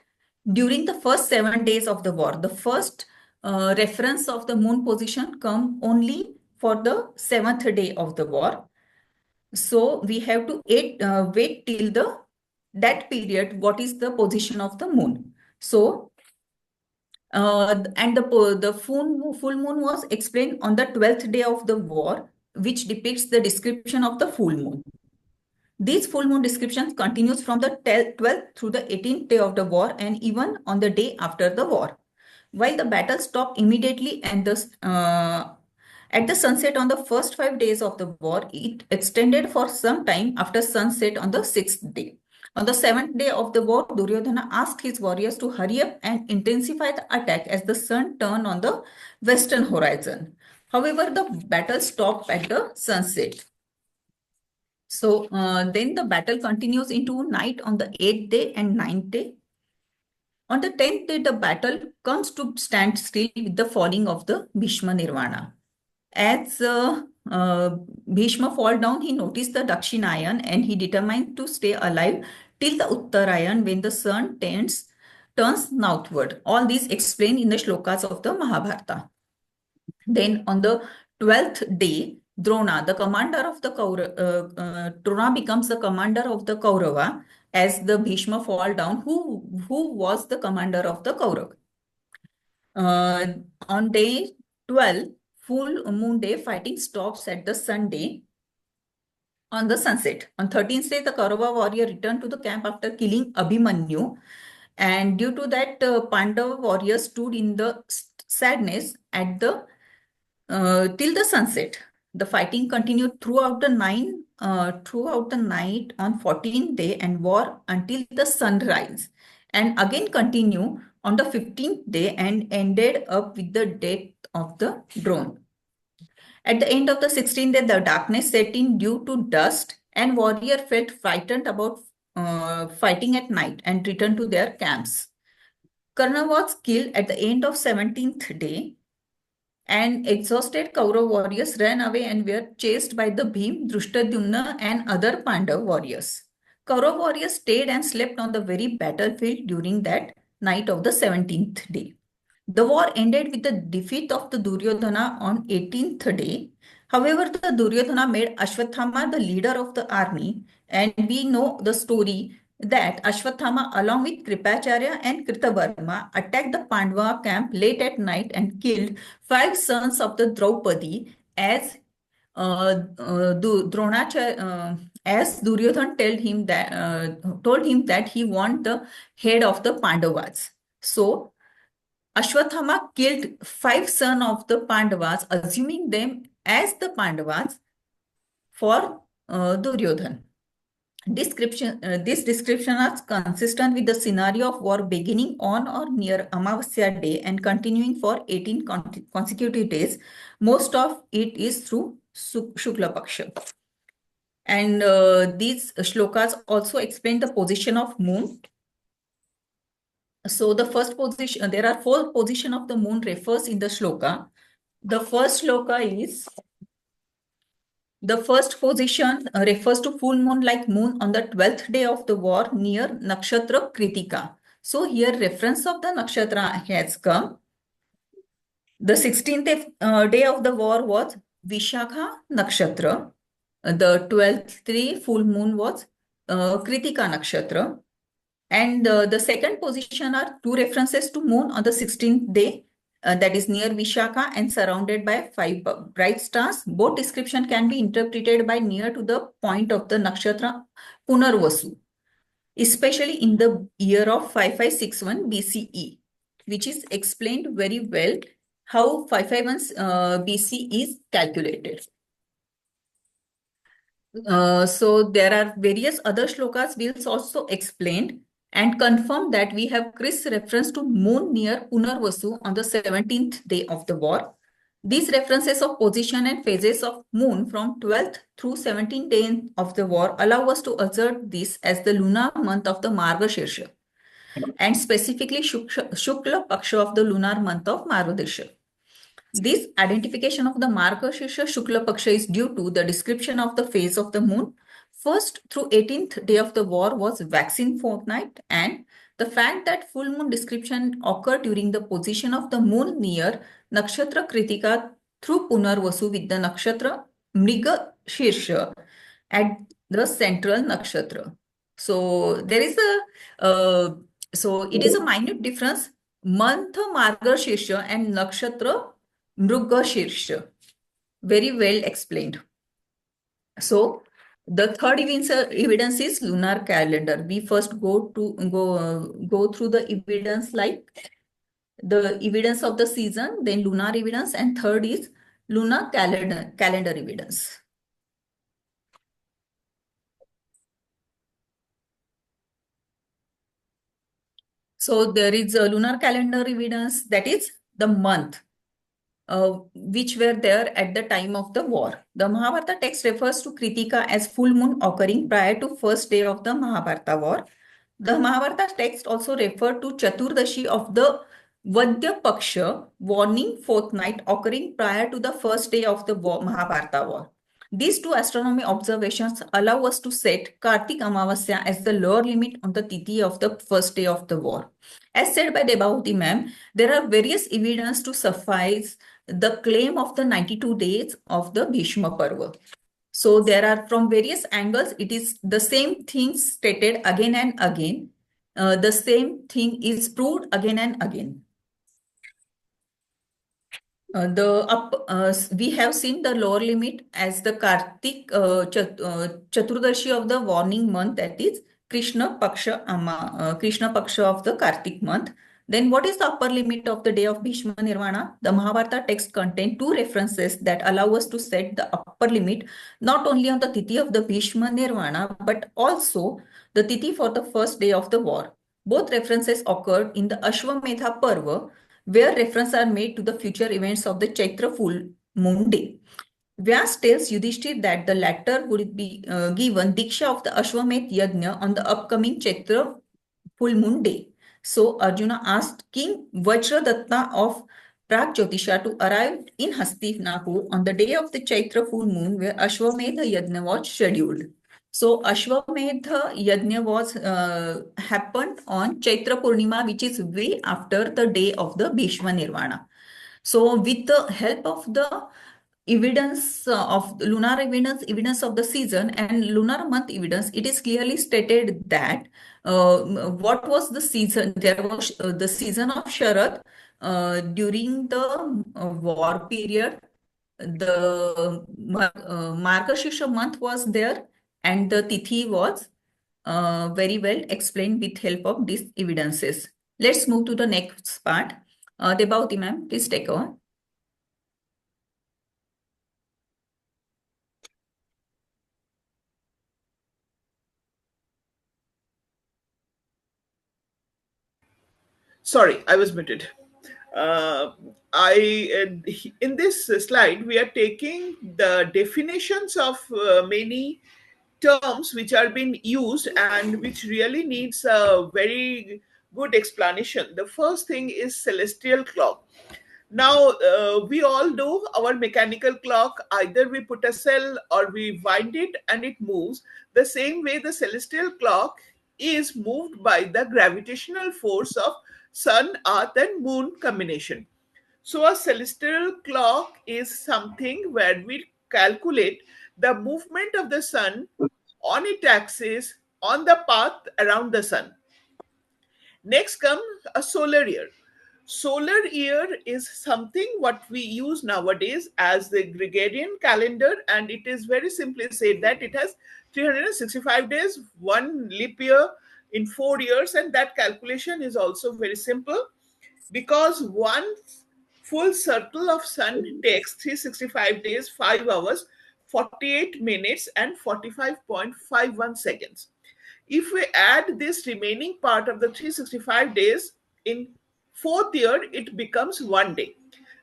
during the first 7 days of the war. The first reference of the moon position come only for the seventh day of the war. So we have to wait till that period. What is the position of the moon? So and the full moon was explained on the 12th day of the war, which depicts the description of the full moon. These full moon descriptions continues from the 12th through the 18th day of the war, and even on the day after the war. While the battle stopped immediately and at the sunset on the first 5 days of the war, it extended for some time after sunset on the 6th day. On the 7th day of the war, Duryodhana asked his warriors to hurry up and intensify the attack as the sun turned on the western horizon. However, the battle stopped at the sunset. So then the battle continues into night on the 8th day and 9th day. On the 10th day, the battle comes to stand still with the falling of the Bhishma Nirvana. As Bhishma fall down, he noticed the Dakshinayan and he determined to stay alive till the Uttarayan when the sun turns northward. All these explained in the shlokas of the Mahabharata. Then on the 12th day, Drona, the commander of the Drona becomes the commander of the Kaurava as the Bhishma fall down, who was the commander of the Kaurava. On day 12, full moon day, fighting stops at the Sunday on the sunset. On 13th day, the Kaurava warrior returned to the camp after killing Abhimanyu. And due to that, Pandava warrior stood in the sadness at the till the sunset. The fighting continued throughout the night on 14th day and war until the sunrise, and again continue on the 15th day and ended up with the death of the drone. At the end of the 16th day, the darkness set in due to dust, and warrior felt frightened about fighting at night and returned to their camps. Karna was killed at the end of 17th day, and exhausted Kaurav warriors ran away and were chased by the Bhim, Drishtadyumna, and other Pandav warriors. Kaurav warriors stayed and slept on the very battlefield during that night of the 17th day. The war ended with the defeat of the Duryodhana on 18th day. However, the Duryodhana made Ashwathama the leader of the army, and we know the story that Ashwathama, along with Kripacharya and Kritavarma, attacked the Pandava camp late at night and killed 5 sons of the Draupadi as as Duryodhana told him that he want the head of the Pandavas. So Ashwathama killed 5 sons of the Pandavas, assuming them as the Pandavas for Duryodhana. This description is consistent with the scenario of war beginning on or near Amavasya day and continuing for 18 consecutive days. Most of it is through Shukla Paksha. And these shlokas also explain the position of moon. So the first position, there are 4 positions of the moon refers in the shloka. The first shloka is, the first position refers to full moon like moon on the 12th day of the war near Nakshatra Kritika. So here reference of the nakshatra has come. The 16th day of the war was Vishakha Nakshatra. The 12th day full moon was Kritika Nakshatra. And the second position are 2 references to moon on the 16th day, that is near Vishakha and surrounded by 5 bright stars. Both description can be interpreted by near to the point of the nakshatra Punarvasu. especially in the year of 5561 BCE, which is explained very well how 551 BC is calculated. So there are various other shlokas will also explained and confirm that we have Chris reference to moon near Punarvasu on the 17th day of the war. These references of position and phases of moon from 12th through 17th day of the war allow us to assert this as the lunar month of the Margashirsha and specifically Shukla Paksha of the lunar month of Margadirsha. This identification of the Margashirsha Shukla Paksha is due to the description of the phase of the moon. First through 18th day of the war was waxing fortnight, and the fact that full moon description occurred during the position of the moon near Nakshatra Kritika through Punarvasu with the Nakshatra Mriga Shirsha at the central Nakshatra. So there is so it is a minute difference. Month Margashirsha and Nakshatra Mrugashirsha. Very well explained. So the third evidence is lunar calendar. We first go through the evidence like the evidence of the season, then lunar evidence, and third is lunar calendar evidence. So there is a lunar calendar evidence, that is the month which were there at the time of the war. The Mahabharata text refers to Kritika as full moon occurring prior to first day of the Mahabharata war. The Mahabharata text also referred to Chaturdashi of the Vadya Paksha, warning fortnight occurring prior to the first day of the Mahabharata war. These two astronomy observations allow us to set Kartik Amavasya as the lower limit on the tithi of the first day of the war. As said by Debauti ma'am, there are various evidence to suffice the claim of the 92 days of the Bhishma Parva. So there are from various angles, it is the same thing stated again and again. The same thing is proved again and again. We have seen the lower limit as the Kartik Chaturdashi of the warning month, that is Krishna Paksha of the Kartik month. Then what is the upper limit of the day of Bhishma Nirvana? The Mahabharata text contain two references that allow us to set the upper limit not only on the tithi of the Bhishma Nirvana but also the tithi for the first day of the war. Both references occurred in the Ashwamedha Parva, where references are made to the future events of the Chaitra full moon day. Vyas tells Yudhishthir that the latter would be given Diksha of the Ashwamedh Yajna on the upcoming Chaitra full moon day. So Arjuna asked King Vajradatta of Pragjyotisha to arrive in Hastinapur on the day of the Chaitra full moon, where Ashwamedha Yajna was scheduled. So Ashwamedha Yajna was happened on Chaitra Purnima, which is way after the day of the Bhishma Nirvana. So with the help of the evidence of lunar evidence of the season and lunar month evidence, it is clearly stated that what was the season? There was the season of Sharad during the war period. The Margashirsha month was there, and the tithi was very well explained with help of these evidences. Let's move to the next part. Debauti ma'am, please take over. Sorry, I was muted. In this slide we are taking the definitions of many terms which are being used and which really needs a very good explanation. The first thing is celestial clock. Now, we all do our mechanical clock. Either we put a cell or we wind it and it moves. The same way the celestial clock is moved by the gravitational force of sun, earth, and moon combination. So, a celestial clock is something where we calculate the movement of the sun on its axis on the path around the sun. Next comes a solar year. Solar year is something what we use nowadays as the Gregorian calendar, and it is very simply said that it has 365 days, one leap year in 4 years. And that calculation is also very simple, because one full circle of sun takes 365 days, 5 hours, 48 minutes, and 45.51 seconds. If we add this remaining part of the 365 days in fourth year, it becomes 1 day.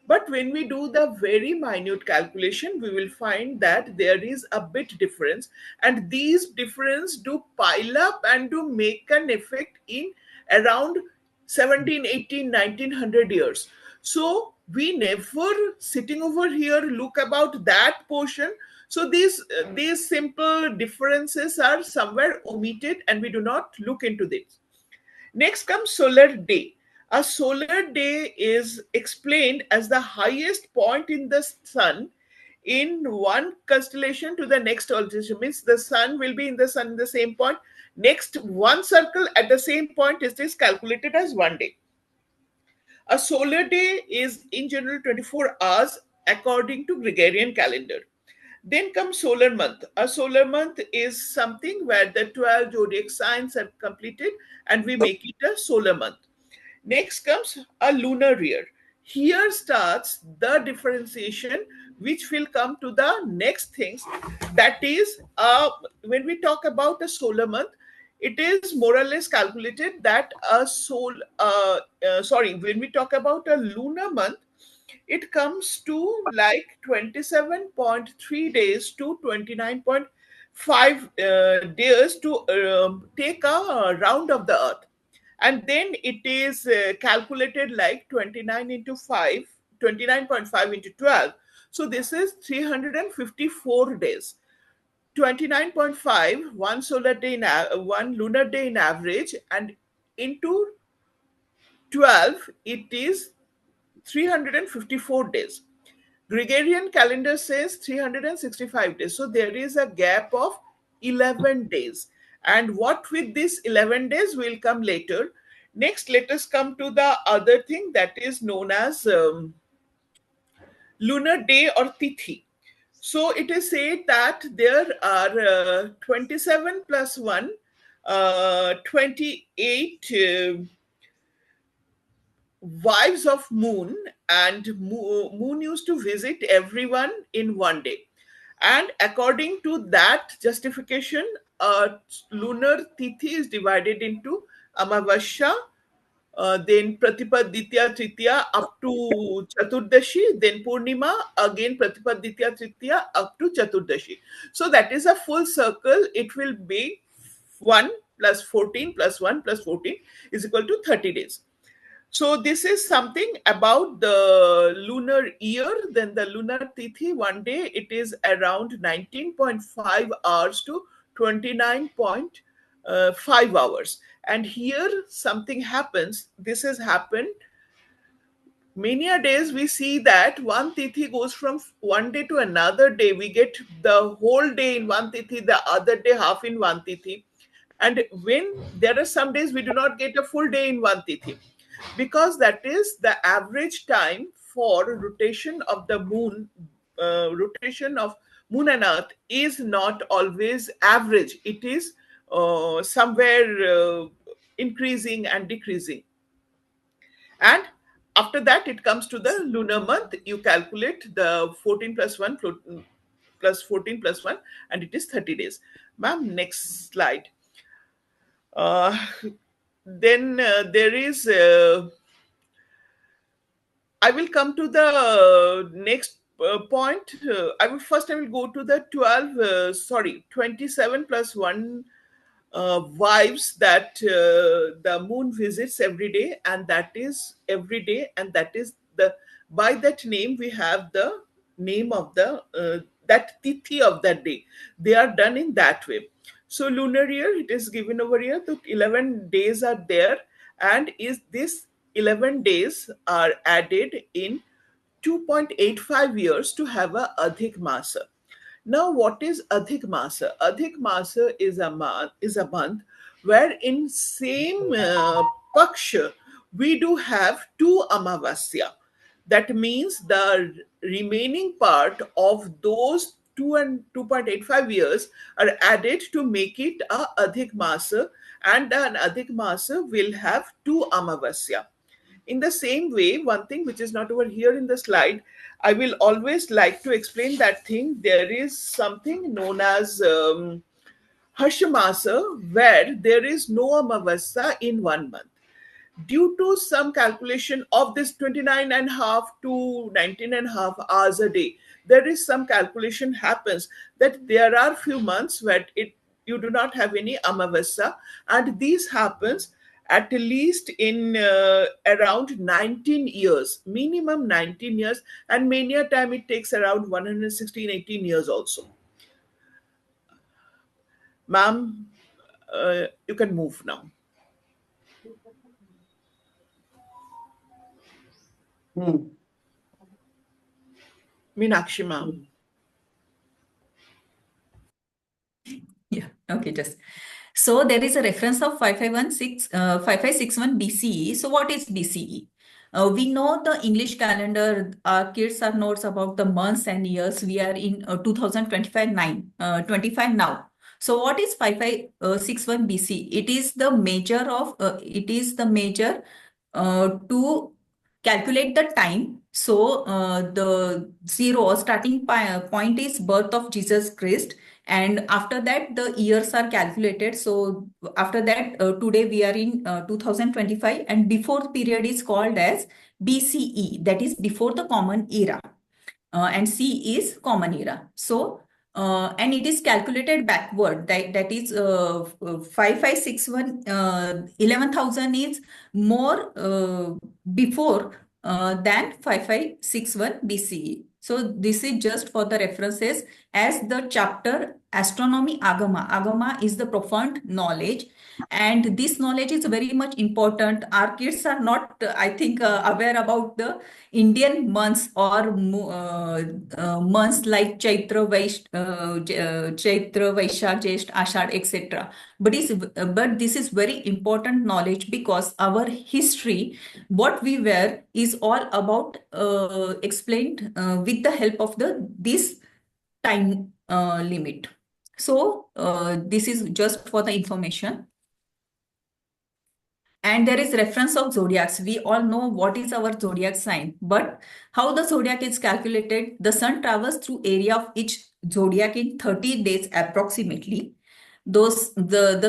But when we do the very minute calculation, we will find that there is a bit difference, and these difference do pile up and do make an effect in around 17, 18, 1900 years. So we never sitting over here look about that portion. So these simple differences are somewhere omitted, and we do not look into this. Next comes solar day. A solar day is explained as the highest point in the sun in one constellation to the next constellation. Means the sun will be in the sun in the same point. Next, one circle at the same point is calculated as 1 day. A solar day is in general 24 hours according to Gregorian calendar. Then comes solar month. A solar month is something where the 12 zodiac signs are completed and we make it a solar month. Next comes a lunar year. Here starts the differentiation, which will come to the next things. That is, when we talk about a solar month, it is more or less calculated that when we talk about a lunar month, it comes to like 27.3 days to 29.5 days to take a round of the earth. And then it is calculated like 29 into 5, 29.5 into 12. So this is 354 days. 29.5, one solar day one lunar day in average, and into 12 it is 354 days. Gregorian calendar says 365 days. So there is a gap of 11 days. And what with this 11 days will come later. Next, let us come to the other thing that is known as lunar day or tithi. So it is said that there are 27 plus 1, 28 wives of moon, and moon used to visit everyone in 1 day. And according to that justification, lunar tithi is divided into amavasya, then pratipad ditya tritiya up to chaturdashi, then purnima, again pratipad ditya tritiya up to chaturdashi. So that is a full circle. It will be 1 plus 14 plus 1 plus 14 is equal to 30 days. So this is something about the lunar year. Then the lunar tithi, 1 day, it is around 19.5 hours to 29.5 hours. And here something happens. This has happened many a days. We see that one tithi goes from 1 day to another day. We get the whole day in one tithi, the other day half in one tithi. And when there are some days we do not get a full day in one tithi, because that is the average time for rotation of the moon. Rotation of moon and earth is not always average. It is somewhere increasing and decreasing. And after that, it comes to the lunar month. You calculate the 14 plus 1 plus 14 plus 1, and it is 30 days. Ma'am, next slide. Uh, then there is I will come to the next point. I will go to the 27 plus 1 wives that the moon visits every day, and that is every day, and that is the, by that name we have the name of the that tithi of that day. They are done in that way. So lunar year, it is given over here. The 11 days are there, and is this 11 days are added in 2.85 years to have a Adhik Masa. Now, what is Adhik Masa? Adhik Masa is a month where in same Paksha we do have two Amavasya. That means the remaining part of those 2 and 2.85 years are added to make it a Adhik Masa, and an Adhik Masa will have 2 Amavasya. In the same way, one thing which is not over here in the slide, I will always like to explain that thing. There is something known as Harshamasa, where there is no Amavasya in 1 month. Due to some calculation of this 29 and a half to 19 and a half hours a day, there is some calculation happens that there are few months where it you do not have any Amavasya, and these happens at least in around 19 years, minimum 19 years, and many a time it takes around 116, 18 years also. Ma'am, you can move now. Meenakshi, ma'am. Yeah, okay, just. So there is a reference of 5561 BCE. So what is BCE? We know the English calendar, our kids are notes about the months and years. We are in 25 now. So what is 5561 BC? It is the measure to calculate the time. So the zero or starting point is birth of Jesus Christ, and after that the years are calculated. So after that, today we are in 2025, and before period is called as BCE, that is before the common era, and C is common era. So and it is calculated backward, that is 5561, 11,000 is more before than 5561 BCE. So this is just for the references. As the chapter astronomy agama is the profound knowledge, and this knowledge is very much important. Our kids are not, I think, aware about the Indian months or months like Chaitra, Vaishakh, Jyesht, Ashad, etc. But this is very important knowledge, because our history, what we were, is all about explained with the help of this time limit. So this is just for the information. And there is reference of zodiacs. We all know what is our zodiac sign, but how the zodiac is calculated. The sun travels through area of each zodiac in 30 days approximately. The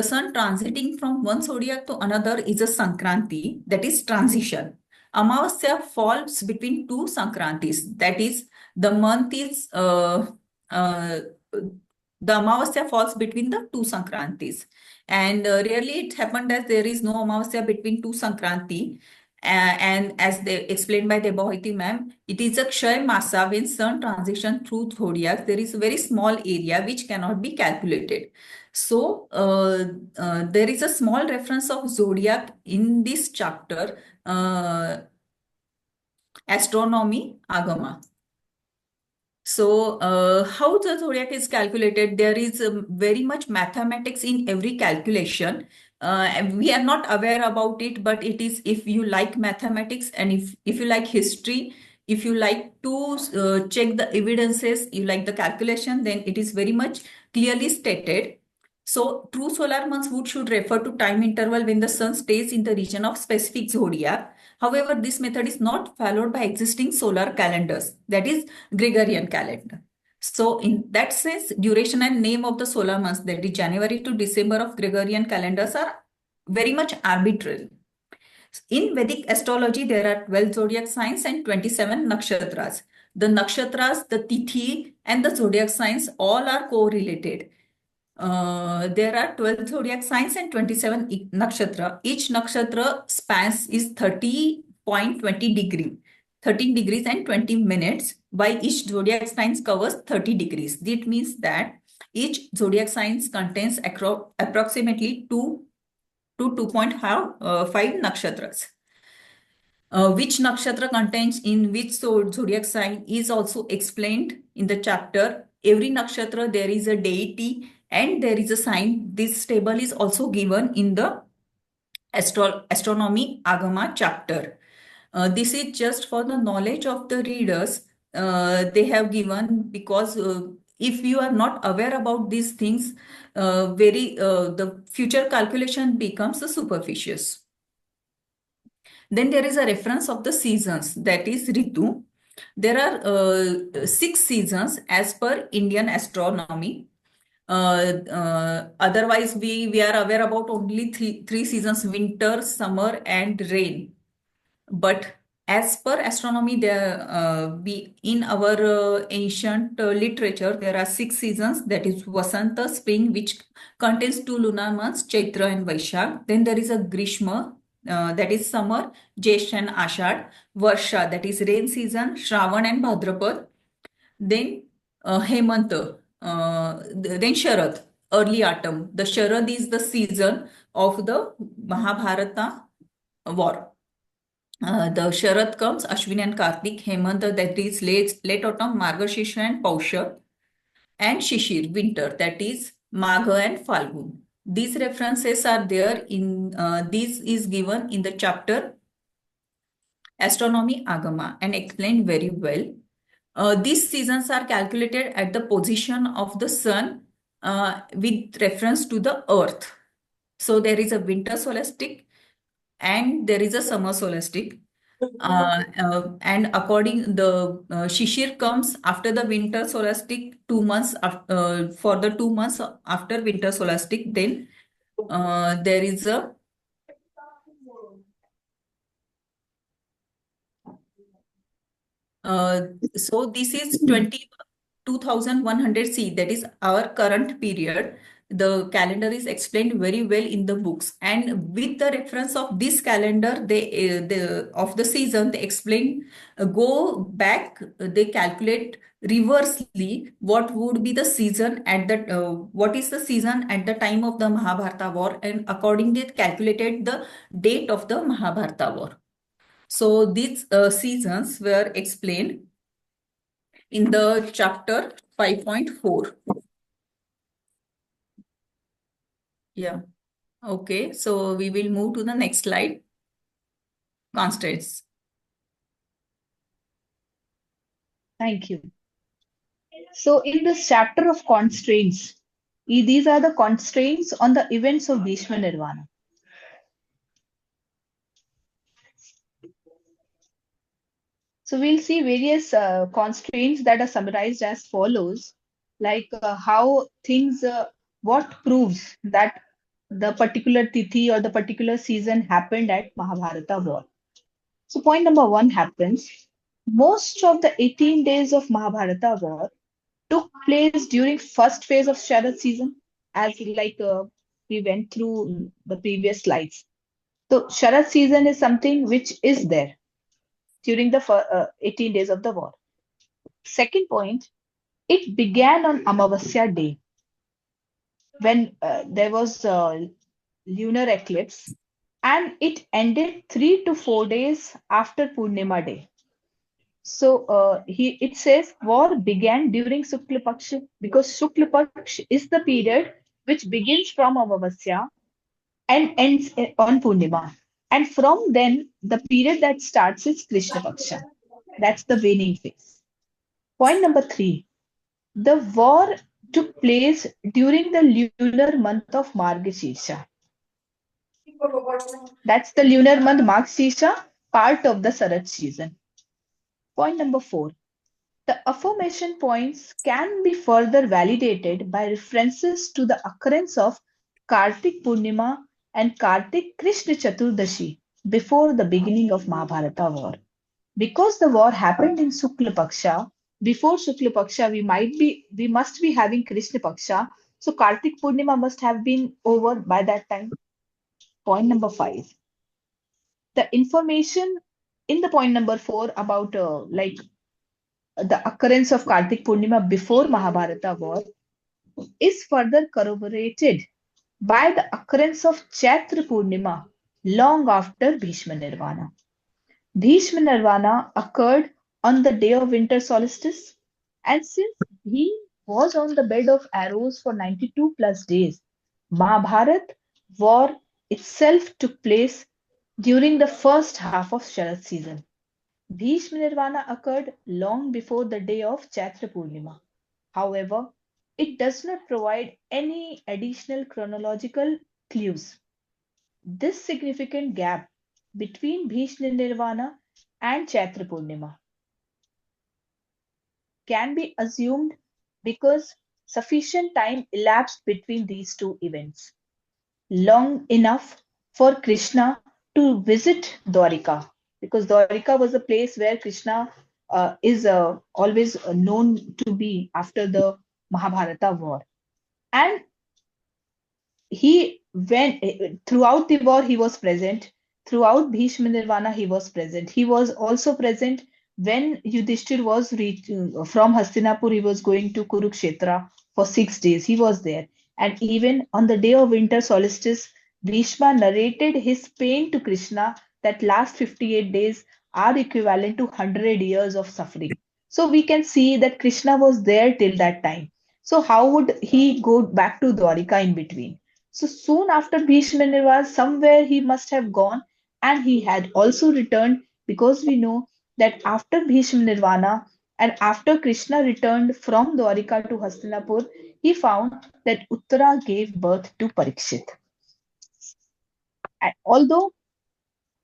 sun transiting from one zodiac to another is a Sankranti, that is transition. Amavasya falls between two Sankrantis, that is the month is the Amavasya falls between the two Sankrantis. And rarely it happened that there is no Amavasya between two Sankranti. And as they explained by Debahiti ma'am, it is a Kshay Masa. When sun transition through zodiac, there is a very small area which cannot be calculated. So there is a small reference of zodiac in this chapter, astronomy agama. So how the zodiac is calculated? There is very much mathematics in every calculation. And we are not aware about it, but it is, if you like mathematics, and if you like history, if you like to check the evidences, you like the calculation, then it is very much clearly stated. So true solar months should refer to time interval when the sun stays in the region of specific zodiac. However, this method is not followed by existing solar calendars, that is Gregorian calendar. So in that sense, duration and name of the solar months, that is January to December of Gregorian calendars, are very much arbitrary. In Vedic astrology, there are 12 zodiac signs and 27 nakshatras. The nakshatras, the tithi, and the zodiac signs all are correlated. There are 12 zodiac signs and 27 nakshatra. Each nakshatra spans is 30.20 degree, 13 degrees and 20 minutes, while each zodiac sign covers 30 degrees. That means that each zodiac sign contains approximately 2 to 2.5 nakshatras. Which nakshatra contains in which zodiac sign is also explained in the chapter. Every nakshatra, there is a deity and there is a sign. This table is also given in the astronomy agama chapter. This is just for the knowledge of the readers. They have given, because If you are not aware about these things, the future calculation becomes superficial. Then there is a reference of the seasons, that is Ritu. There are 6 seasons as per Indian astronomy. Otherwise, we are aware about only three seasons: winter, summer, and rain. But as per astronomy, we in our ancient literature, there are 6 seasons. That is Vasanta, spring, which contains 2 lunar months, Chaitra and Vaishak. Then there is a Grishma, that is summer, Jesh and Ashad. Varsha, that is rain season, Shravan and Bhadrapad. Then Hemanta, then Sharad, early autumn. The Sharad is the season of the Mahabharata war. The Sharad comes, Ashwin and Kartik, Hemanta, that is late autumn, Margashirsha and Pausha, and Shishir, winter, that is Magha and Falgun. These references are there this is given in the chapter Astronomy Agama and explained very well. These seasons are calculated at the position of the sun with reference to the earth. So there is a winter solstice and there is a summer solstice. And according the Shishir comes after the winter solstice 2 months for the 2 months after winter solstice. Then there is a so this is 22,100 C, that is our current period. The calendar is explained very well in the books, and with the reference of this calendar, of the season, they explain, go back, they calculate reversely what would be the season at what is the season at the time of the Mahabharata war, and accordingly calculated the date of the Mahabharata war. So these seasons were explained in the chapter 5.4. Yeah. Okay. So we will move to the next slide. Constants. Thank you. So in this chapter of constraints, these are the constraints on the events of Bhishma Nirvana. So we'll see various constraints that are summarized as follows, like how things, what proves that the particular tithi or the particular season happened at Mahabharata war. So point number 1 happens, most of the 18 days of Mahabharata war took place during first phase of Sharad season, as we went through the previous slides. So Sharad season is something which is there during the 18 days of the war. Second point, it began on Amavasya day when there was a lunar eclipse, and it ended 3 to 4 days after Purnima day. So it says war began during Shukla Paksha, because Shukla Paksha is the period which begins from Amavasya and ends on Purnima. And from then, the period that starts is Krishna Paksha. That's the waning phase. Point number 3. The war took place during the lunar month of Margashirsha. That's the lunar month Margashirsha, part of the Sharad season. Point number 4. The aforementioned points can be further validated by references to the occurrence of Kartik Purnima and Kartik Krishna Chaturdashi before the beginning of Mahabharata war. Because the war happened in Shukla Paksha, before Shukla Paksha we must be having Krishna Paksha, so Kartik Purnima must have been over by that time. Point number 5. The information in the point number 4 about the occurrence of Kartik Purnima before Mahabharata war is further corroborated by the occurrence of Chaitra Purnima long after Bhishma Nirvana. Bhishma Nirvana occurred on the day of winter solstice, and since he was on the bed of arrows for 92 plus days, Mahabharat war itself took place during the first half of Sharad season. Bhishma Nirvana occurred long before the day of Chaitra Purnima. However, it does not provide any additional chronological clues. This significant gap between Bhishma Nirvana and Chaitra Purnima can be assumed because sufficient time elapsed between these two events, long enough for Krishna to visit Dwarika, because Dwarika was a place where Krishna is always known to be after the Mahabharata war. And he when throughout the war he was present, throughout Bhishma Nirvana he was present, he was also present when Yudhishthir was from Hastinapur, he was going to Kurukshetra for 6 days, he was there. And even on the day of winter solstice, Bhishma narrated his pain to Krishna, that last 58 days are equivalent to 100 years of suffering. So we can see that Krishna was there till that time. So how would he go back to Dwarika in between? So soon after Bhishma Nirvana, somewhere he must have gone, and he had also returned, because we know that after Bhishma Nirvana and after Krishna returned from Dwarika to Hastinapur, he found that Uttara gave birth to Parikshit. And although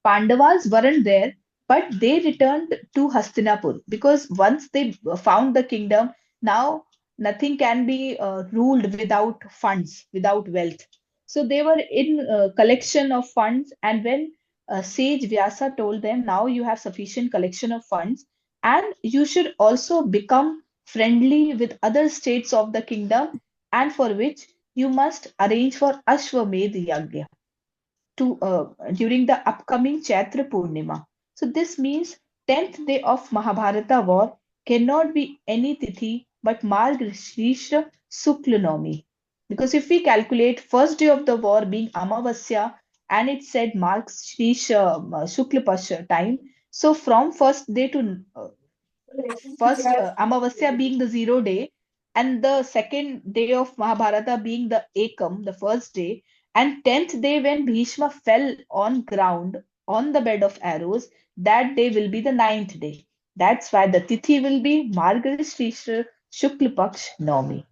Pandavas weren't there, but they returned to Hastinapur, because once they found the kingdom, now nothing can be ruled without funds, without wealth. So they were in collection of funds, and when sage Vyasa told them, now you have sufficient collection of funds, and you should also become friendly with other states of the kingdom, and for which you must arrange for Ashwamedh Yagya to during the upcoming Chaitra Purnima. So this means 10th day of Mahabharata war cannot be any tithi but Margashira Shukla Navami. Because if we calculate first day of the war being Amavasya, and it said Margashira Shukla Pasha time, so from first day to first Amavasya being the 0 day, and the second day of Mahabharata being the Ekam, the first day, and 10th day when Bhishma fell on ground on the bed of arrows, that day will be the 9th day. That's why the Tithi will be Margashira Shukla Paksh Navami.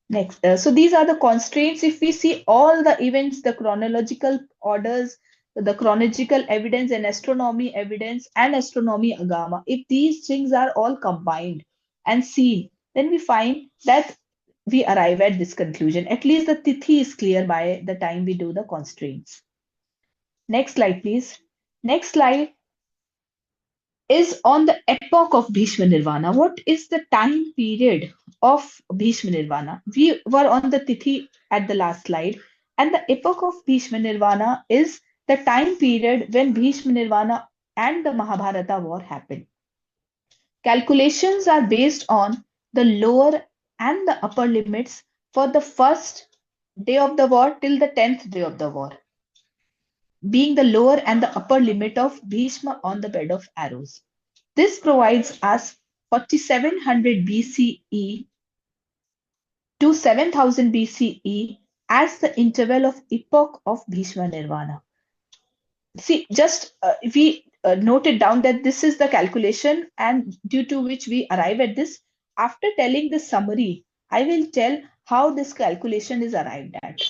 Next, so these are the constraints. If we see all the events, the chronological orders, the chronological evidence and astronomy evidence and astronomy agama, if these things are all combined and seen, then we find that we arrive at this conclusion. At least the tithi is clear by the time we do the constraints. Next slide, please. Next slide is on the epoch of Bhishma Nirvana. What is the time period of Bhishma Nirvana? We were on the Tithi at the last slide, and the epoch of Bhishma Nirvana is the time period when Bhishma Nirvana and the Mahabharata war happened. Calculations are based on the lower and the upper limits for the first day of the war till the 10th day of the war, being the lower and the upper limit of Bhishma on the bed of arrows. This provides us 4700 BCE to 7000 BCE as the interval of epoch of Bhishma Nirvana. See, just we noted down that this is the calculation, and due to which we arrive at this. After telling the summary, I will tell how this calculation is arrived at.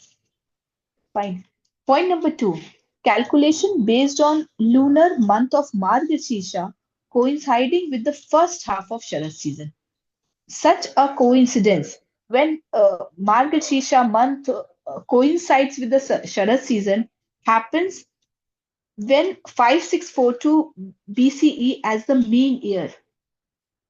Fine. Point number 2. Calculation based on lunar month of Margashisha coinciding with the first half of Sharad season. Such a coincidence, when Margashisha month coincides with the Sharad season, happens when 5642 BCE as the mean year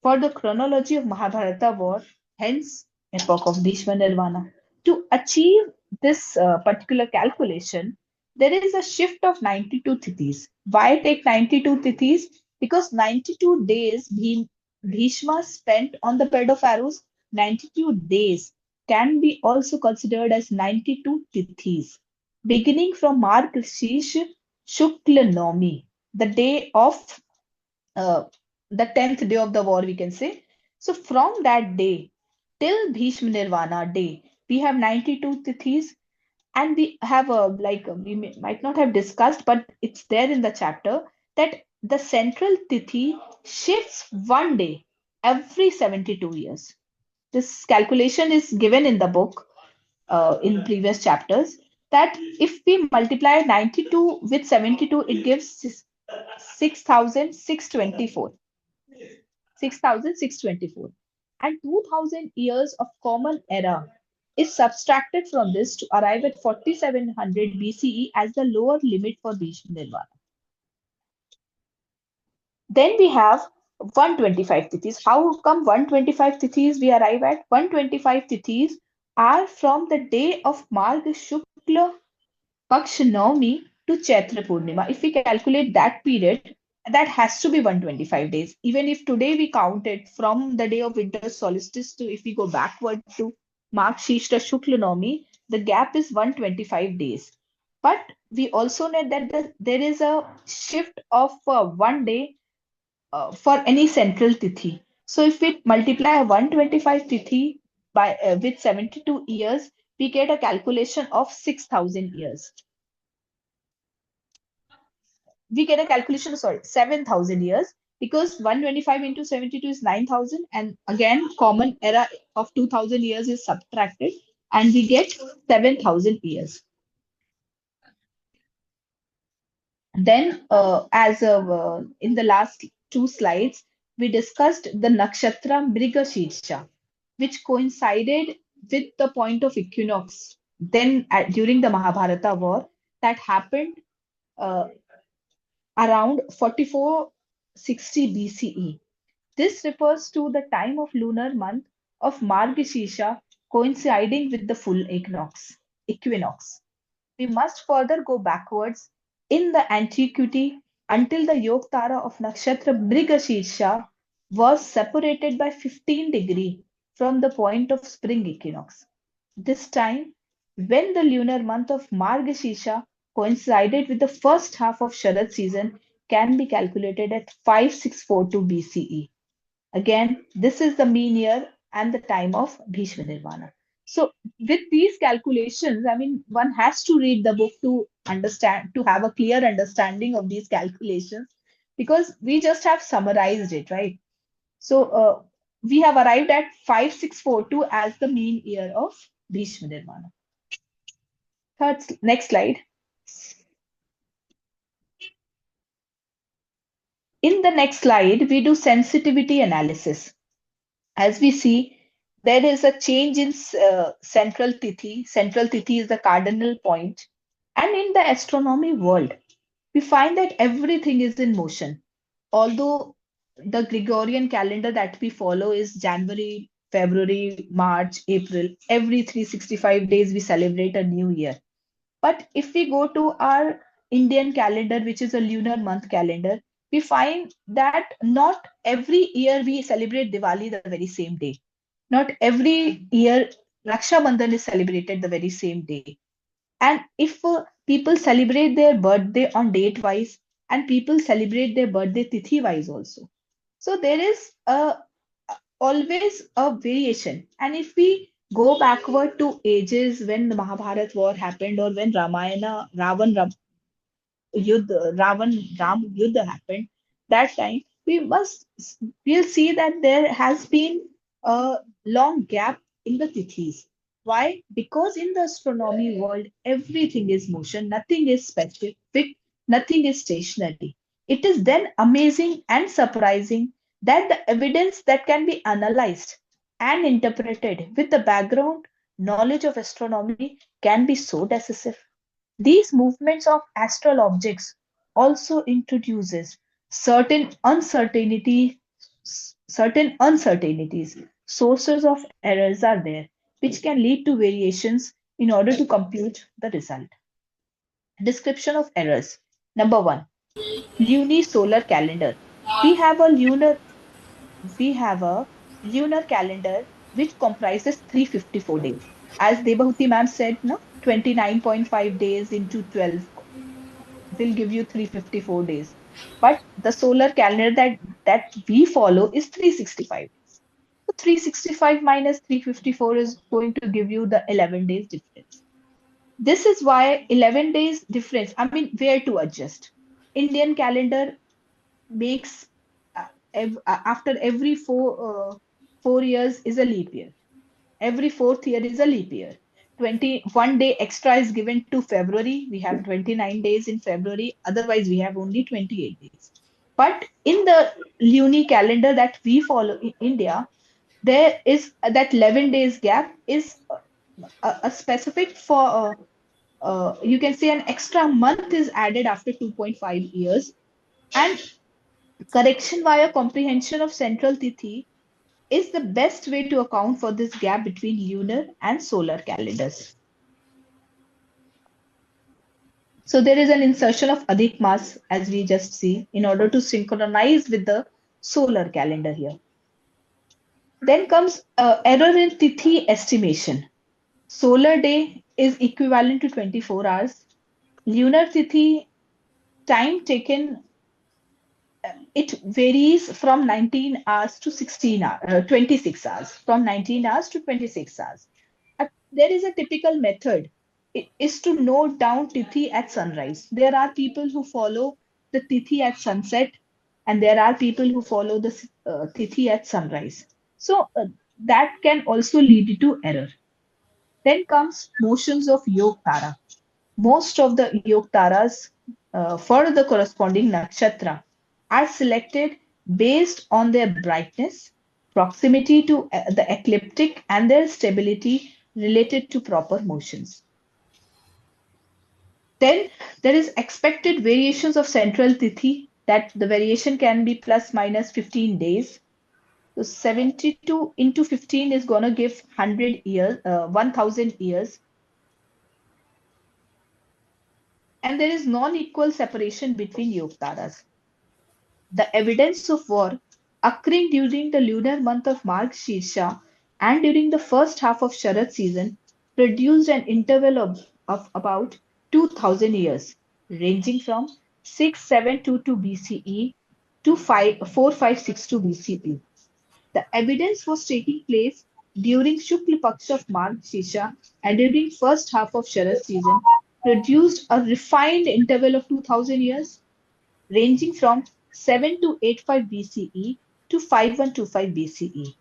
for the chronology of Mahabharata war, hence epoch of Bhishma Nirvana. To achieve this particular calculation, there is a shift of 92 tithis. Why take 92 tithis? Because 92 days Bhishma spent on the bed of arrows, 92 days can be also considered as 92 tithis, beginning from Margashish Shukla Navami, the day of uh, the 10th day of the war, we can say. So from that day till Bhishma Nirvana day, we have 92 tithis, and we have a might not have discussed, but it's there in the chapter that the central tithi shifts one day every 72 years. This calculation is given in the book in previous chapters, that if we multiply 92 with 72, it gives 6,624. 6,624. And 2,000 years of common era is subtracted from this to arrive at 4700 BCE as the lower limit for Bhishma Nirvana. Then we have 125 tithis. How come 125 tithis we arrive at? 125 tithis are from the day of Marg Shukla Paksh Navami to Chaitra Purnima. If we calculate that period, that has to be 125 days. Even if today we count it from the day of winter solstice to, if we go backward to Mark Shishta Shukla Navami, the gap is 125 days. But we also know that there is a shift of 1 day for any central tithi. So if we multiply 125 tithi by with 72 years, we get a calculation of 6,000 years. We get a calculation, sorry, 7,000 years, because 125 into 72 is 9,000. And again, common era of 2,000 years is subtracted and we get 7,000 years. Then, as in the last two slides, we discussed the nakshatra Mriga Shirsha, which coincided with the point of equinox. Then, during the Mahabharata war, that happened uh, around 4460 BCE. This refers to the time of lunar month of Margashirsha coinciding with the full equinox. We must further go backwards in the antiquity until the Yoktara of Nakshatra Mrigashirsha was separated by 15 degrees from the point of spring equinox. This time, when the lunar month of Margashirsha coincided with the first half of Sharad season, can be calculated at 5642 BCE. Again, this is the mean year and the time of Bhishma Nirvana. So, with these calculations, I mean, one has to read the book to understand, to have a clear understanding of these calculations, because we just have summarized it, right? So, we have arrived at 5642 as the mean year of Bhishma Nirvana. Next slide. In the next slide, we do sensitivity analysis. As we see, there is a change in central tithi. Central tithi is the cardinal point. And in the astronomy world, we find that everything is in motion. Although the Gregorian calendar that we follow is January, February, March, April, every 365 days we celebrate a new year. But if we go to our Indian calendar, which is a lunar month calendar, we find that not every year we celebrate Diwali the very same day. Not every year Raksha Bandhan is celebrated the very same day. And if people celebrate their birthday on date wise, and people celebrate their birthday tithi wise also. So there is always a variation. And if we go backward to ages when the Mahabharat war happened, or when Ramayana, Ram Yuddha happened, that time we'll see that there has been a long gap in the tithis. Why? Because in the astronomy world, everything is motion, nothing is specific, nothing is stationary. It is then amazing and surprising that the evidence that can be analyzed and interpreted with the background knowledge of astronomy can be so decisive. These movements of astral objects also introduces certain uncertainties. Sources of errors are there, which can lead to variations in order to compute the result. Description of errors. Number one, lunisolar calendar. We have a lunar calendar which comprises 354 days. As Debhuti ma'am said, no, 29.5 days into 12 will give you 354 days. But the solar calendar that we follow is 365 days. So 365 minus 354 is going to give you the 11 days difference. This is why 11 days difference, I mean, where to adjust? Indian calendar makes after every 4 years is a leap year. Every fourth year is a leap year. 21 day extra is given to February. We have 29 days in February. Otherwise, we have only 28 days. But in the lunar calendar that we follow in India, there is that 11 days gap is a specific for you can say an extra month is added after 2.5 years, and correction via comprehension of central tithi is the best way to account for this gap between lunar and solar calendars. So there is an insertion of Adhik Mas, as we just see, in order to synchronize with the solar calendar here. Then comes error in Tithi estimation. Solar day is equivalent to 24 hours. Lunar Tithi time taken, it varies from 19 hours to 26 hours, from 19 hours to 26 hours. There is a typical method. It is to note down Tithi at sunrise. There are people who follow the Tithi at sunset, and there are people who follow the Tithi at sunrise. So that can also lead to error. Then comes motions of Yog Tara. Most of the Yog Taras for the corresponding nakshatra are selected based on their brightness, proximity to the ecliptic, and their stability related to proper motions. Then there is expected variations of central tithi, that the variation can be plus minus 15 days. So 72 into 15 is going to give 100 years, 1000 years. And there is non-equal separation between yogtaras. The evidence of war occurring during the lunar month of Marg Shirsha and during the first half of Sharad season produced an interval of about 2000 years, ranging from 6722 BCE to 4562 BCE. The evidence was taking place during Shukla Paksha of Marg Shirsha and during first half of Sharad season produced a refined interval of 2000 years, ranging from 7 to 85 BCE to 5125 BCE.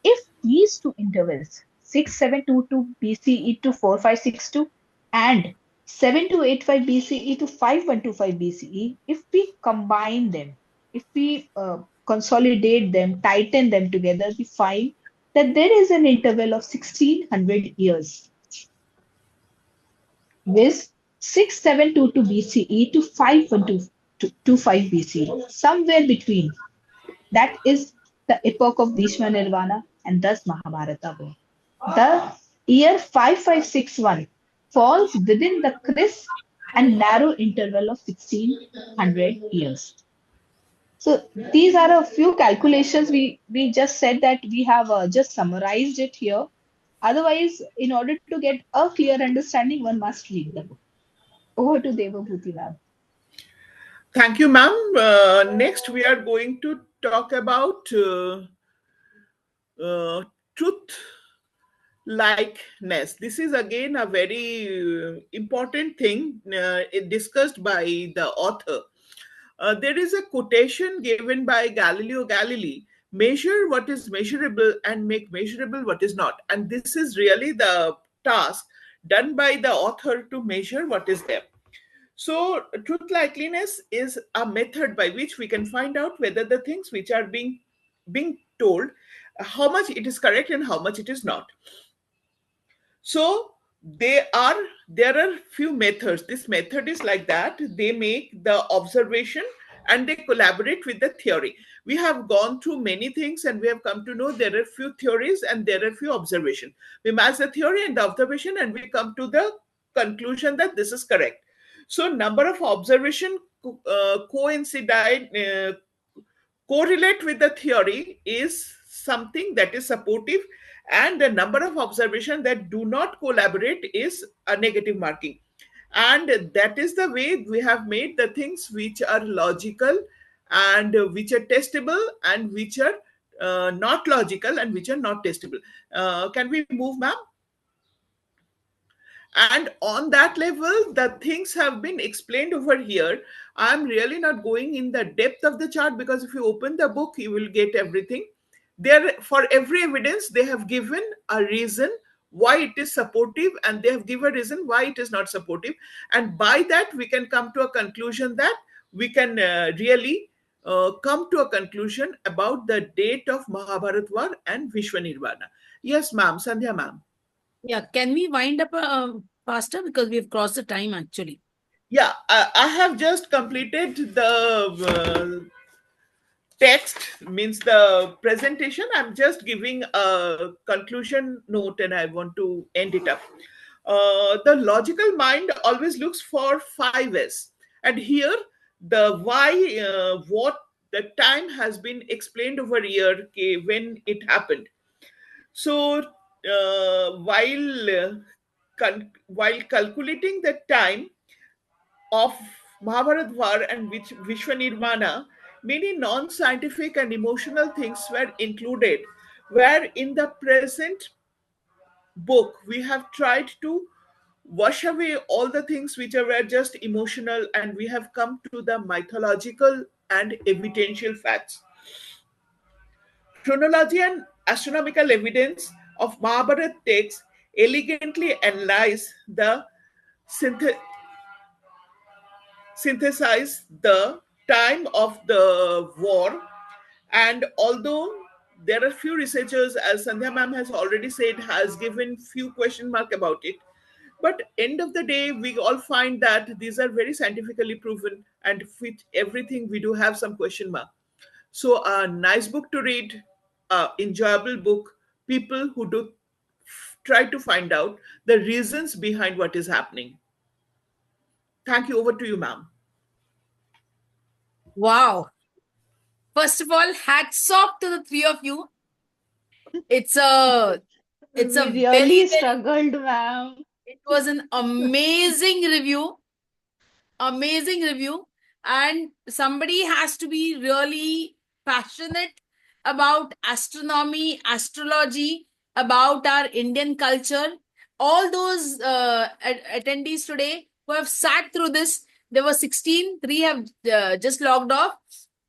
If these two intervals, 6722 BCE to 4562 and 7 to 85 BCE to 5125 BCE, if we combine them, if we consolidate them, tighten them together, we find that there is an interval of 1600 years with 6722 BCE to 5125 BCE, somewhere between. That is the epoch of Bhishma Nirvana and thus Mahabharata war. The year 5561 falls within the crisp and narrow interval of 1600 years. So these are a few calculations. We just said that we have just summarized it here. Otherwise, in order to get a clear understanding, one must read the book. Over to Devabhuti ma'am. Thank you, ma'am. Next, we are going to talk about truth likeness. This is again a very important thing discussed by the author. There is a quotation given by Galileo Galilei: measure what is measurable and make measurable what is not. And this is really the task done by the author to measure what is there. So, truth likeliness is a method by which we can find out whether the things which are being told, how much it is correct and how much it is not. So there are few methods. This method is like that. They make the observation and they collaborate with the theory. We have gone through many things and we have come to know there are few theories and there are few observation. We match the theory and the observation and we come to the conclusion that this is correct. So number of observation coincide correlate with the theory is something that is supportive, and the number of observations that do not collaborate is a negative marking. And that is the way we have made the things which are logical and which are testable and which are not logical and which are not testable. Can we move, ma'am? And on that level, the things have been explained over here. I'm really not going in the depth of the chart because if you open the book, you will get everything. for every evidence they have given a reason why it is supportive, and they have given a reason why it is not supportive, and by that we can come to a conclusion that we can really come to a conclusion about the date of Mahabharat war and Vishwa Nirvana. Yes, ma'am. Sandhya, ma'am. Yeah, can we wind up faster because we've crossed the time actually? Yeah, I have just completed the text, means the presentation. I'm just giving a conclusion note and I want to end it up. The logical mind always looks for 5S, and here the why, what, the time has been explained over here, okay, when it happened. So while calculating the time of Mahabharat War and Vishwa Nirvana, many non scientific and emotional things were included, where in the present book we have tried to wash away all the things which were just emotional, and we have come to the mythological and evidential facts. Chronology and astronomical evidence of Mahabharat texts elegantly analyze the synth- synthesize the time of the war. And although there are few researchers, as Sandhya ma'am has already said, has given few question mark about it, but end of the day we all find that these are very scientifically proven, and with everything we do have some question mark. So a nice book to read, a enjoyable book, people who do try to find out the reasons behind what is happening. Thank you. Over to you, ma'am. Wow. First of all, hats off to the three of you. It's a it's We a very, really very, struggled, ma'am. it was an amazing review. Amazing review. And somebody has to be really passionate about astronomy, astrology, about our Indian culture. All those attendees today who have sat through this, there were 16, three have just logged off.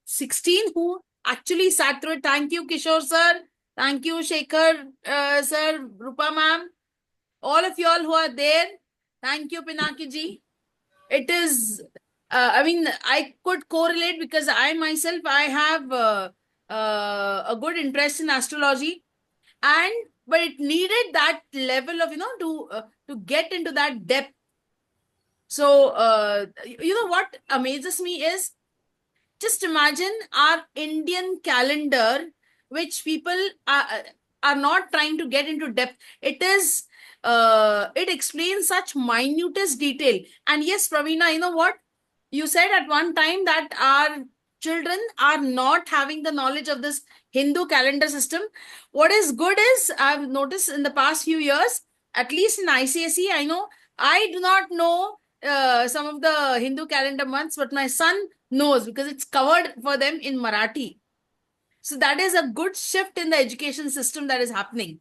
16 who actually sat through it. Thank you, Kishore sir. Thank you, Shekhar sir, Rupa ma'am. All of you all who are there. Thank you, Pinaki ji. It is, I mean, I could correlate because I myself, I have a good interest in astrology, and but it needed that level of, to get into that depth. So, you know what amazes me is, just imagine our Indian calendar, which people are not trying to get into depth. It explains such minutest detail. And yes, Pravina, you know what? You said at one time that our children are not having the knowledge of this Hindu calendar system. What is good is, I've noticed in the past few years, at least in ICSE, I know I do not know some of the Hindu calendar months, but my son knows because it's covered for them in Marathi. So that is a good shift in the education system that is happening.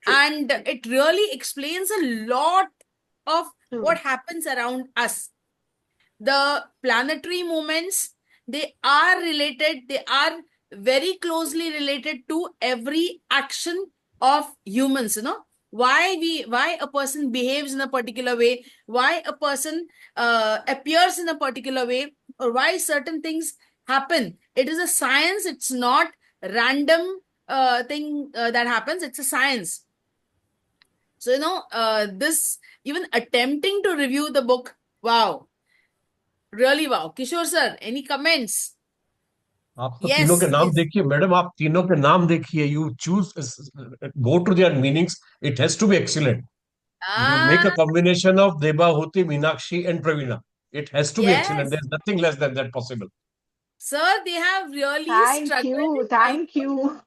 True. And it really explains a lot of what True. happens around us. The planetary movements, they are related, they are very closely related to every action of humans, why a person behaves in a particular way, why a person appears in a particular way, or why certain things happen. It is a science, it's not random thing that happens, it's a science. So this, even attempting to review the book, wow, really wow. Kishore sir, any comments? आप तो तीनों के Yes, नाम yes. देखिए madam, आप तीनों के नाम देखिए, you choose, go to their meanings, it has to be excellent. You make a Ah, combination of Debahuti, Meenakshi, and Pravina. It has to be excellent. yes. There's nothing less than that possible. Sir, they have really Thank struggled you. in finding Thank out. you.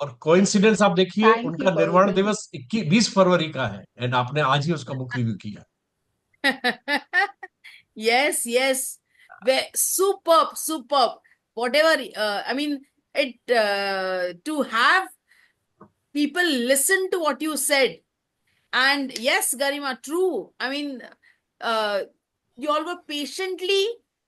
और coincidence आप देखिए, Thank उनका you, निर्वाण Pavitra ji. दिवस 20 फरवरी का है, and आपने आज ही उसका बुक रिव्यू किया. Yes, yes. Superb, superb. Whatever, I mean, it to have people listen to what you said. And yes, Garima, true. I mean, uh, you all were patiently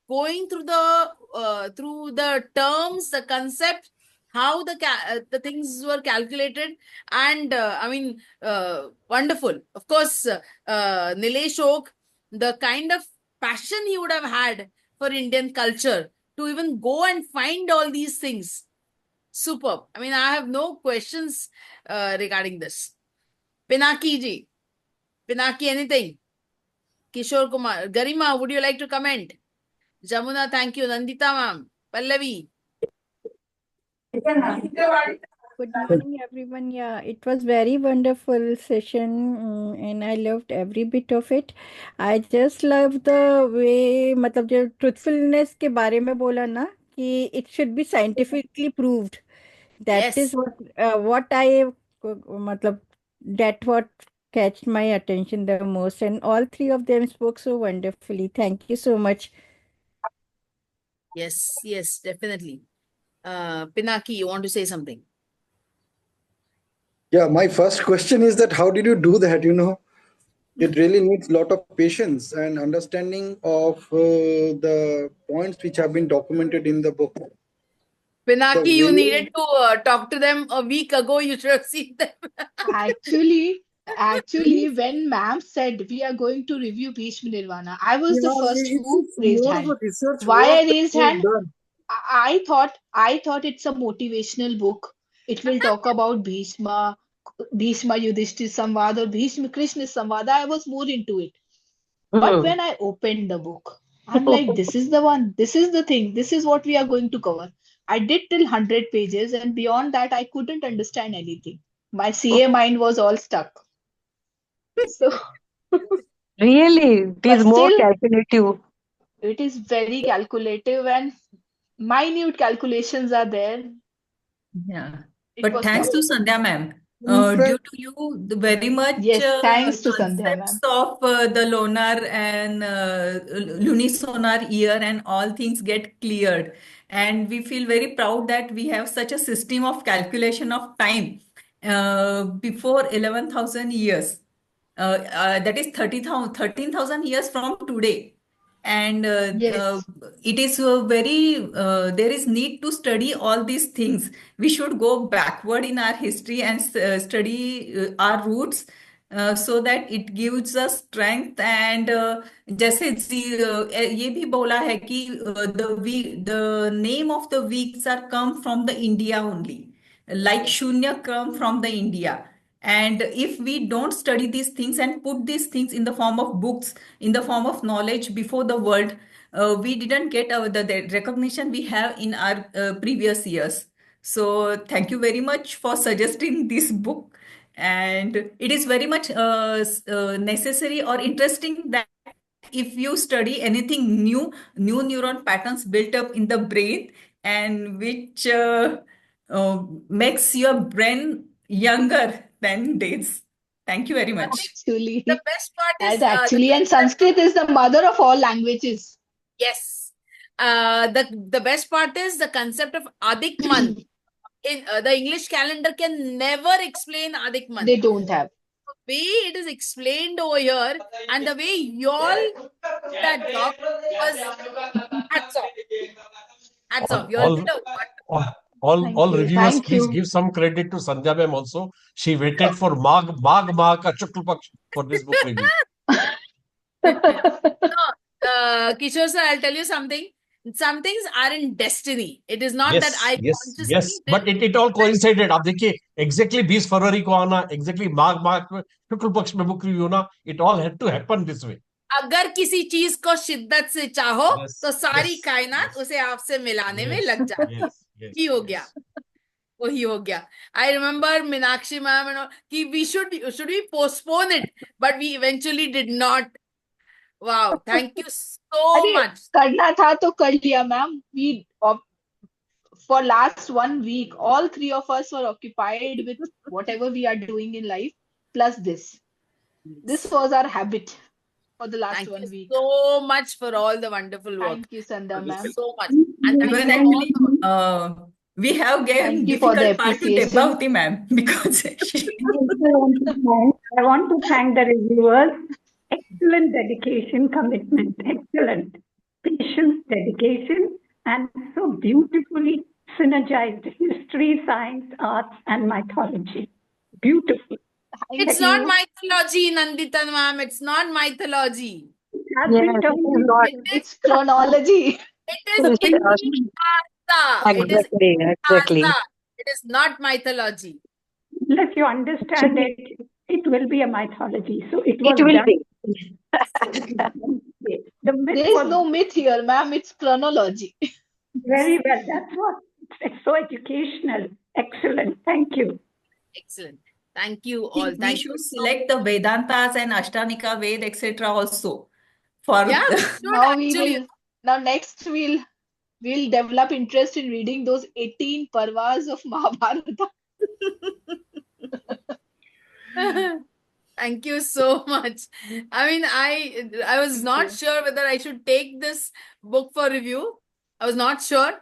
going through the terms, the concept, how the things were calculated, and wonderful. Of course, Nilesh Oak, the kind of passion he would have had for Indian culture to even go and find all these things. Superb. I mean, I have no questions regarding this. Pinaki ji, Pinaki, anything? Kishore Kumar, Garima, would you like to comment? Jamuna, thank you. Nandita ma'am, Pallavi. Good morning, everyone. Yeah, it was very wonderful session, and I loved every bit of it. I just love the way, मतलब जो truthfulness के बारे में बोला ना कि it should be scientifically proved. That is Yes, what I मतलब that what catched my attention the most, and all three of them spoke so wonderfully. Thank you so much. yes, definitely. Pinaki, you want to say something? Yeah, my first question is that how did you do that? It really needs a lot of patience and understanding of the points which have been documented in the book. The Pinaki, you way, needed to talk to them a week ago. You should have seen them. Actually, when ma'am said we are going to review Bhishma Nirvana, I was the yeah, first who it's raised more of hand. a research Why work I that raised was hand? done. I thought it's a motivational book. It will talk about Bhishma Yudhishthir Samvad or Bhishma Krishna Samvad. I was more into it. But when I opened the book, I'm like, this is the one, this is the thing, this is what we are going to cover. I did till 100 pages, and beyond that, I couldn't understand anything. My CA mind was all stuck. So, Really, it but is more still, calculative. it is very calculative and minute calculations are there. Yeah. It But was thanks tough. to Sandhya ma'am, In due fact, to you, the very much Yes, thanks to Sandhya concepts ma'am. of the lunar and lunisolar year and all things get cleared. And we feel very proud that we have such a system of calculation of time before 11,000 years. That is 30,000, 13,000 years from today. And Yes, it is there is need to study all these things. We should go backward in our history and study our roots, so that it gives us strength. And जैसे ये भी बोला है कि the name of the weeks are come from the India only, like Shunya come from the India. And if we don't study these things and put these things in the form of books, in the form of knowledge before the world, we didn't get the recognition we have in our previous years. So thank you very much for suggesting this book. And it is very much necessary or interesting that if you study anything new neuron patterns built up in the brain, and which makes your brain younger than days. Thank you very much. The actually, best part is as the actually, and concept of Sanskrit is the mother of all languages. yes. The best part is the concept of Adik month. In the English calendar can never explain Adik month. They don't have. The way it is explained over here, and the way y'all did that job was hats off. Hats All, off. Y'all did all, a wonderful. all, all reviewers, Thank please you. give some credit to Sandhya ma'am also. She waited for Magh ka Shukla Paksh for this book review. No, Kishore sir, I'll tell you something. Some things are in destiny. It is not that Yes, I yes, consciously yes. did. But it all coincided. आप देखिए exactly 20 फरवरी को आना, exactly माघ में शुक्ल पक्ष में book review होना. It all had to happen this way. अगर किसी चीज को शिद्दत से चाहो तो Yes, सारी yes, कायनात yes, उसे आपसे मिलाने में yes, लग जाती है. yes, yes, ही हो गया. yes. वही हो गया. I remember Meenakshi ma'am and all, कि we should we postpone it, but we eventually did not. Wow, thank you so अरे much. करना था तो कर लिया ma'am. We for last 1 week, all three of us were occupied with whatever we are doing in life, plus this. This Yes. was our habit for the last Thank you 1 week. so much for all the wonderful work. Thank you, Sandhya Thank you ma'am. so much. And thank Even you Thank you. all actually, the we have given Thank you for the difficult part to appreciation. Debavati ma'am because she. I want to thank the reviewers. Excellent dedication, commitment, excellent patience, dedication, and so beautifully synergized history, science, arts, and mythology. Beautiful. Thank It's not you. mythology, Nandita ma'am. It's not mythology. It has Yes, been it turned is not. It into is It's chronology. it It is is, itihasa. It is exactly, exactly. itihasa. It is not mythology. unless you understand Actually, it, it will be a mythology. So it it was will done. be. The myth There is was no myth here, ma'am. It's chronology. very well. That's what it's so educational. Excellent. Thank you. Excellent. Thank you I all. think we Thank should you. select the Vedantas and Ashtanika Ved, etc. also for Yeah, we should Now we actually. will. Now next we'll develop interest in reading those 18 parvas of Mahabharata. Thank you so much. I mean, I was Thank not you. sure whether I should take this book for review. I was not sure.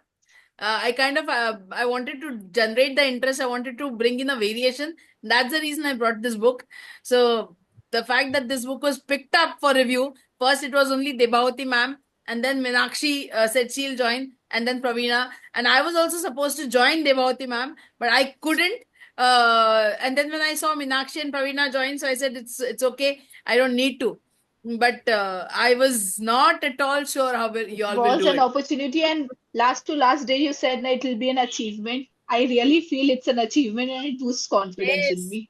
I kind of I wanted to generate the interest. I wanted to bring in a variation. That's the reason I brought this book. So the fact that this book was picked up for review, first it was only Debhavati ma'am, and then Meenakshi said she'll join, and then Pravina, and I was also supposed to join Debhavati ma'am, but I couldn't. And then when I saw Meenakshi and Pravina join, so I said it's okay. I don't need to. But I was not at all sure how It you all will was do an it. opportunity, and last to last day you said that it will be an achievement. I really feel it's an achievement and it boosts confidence in Yes. me.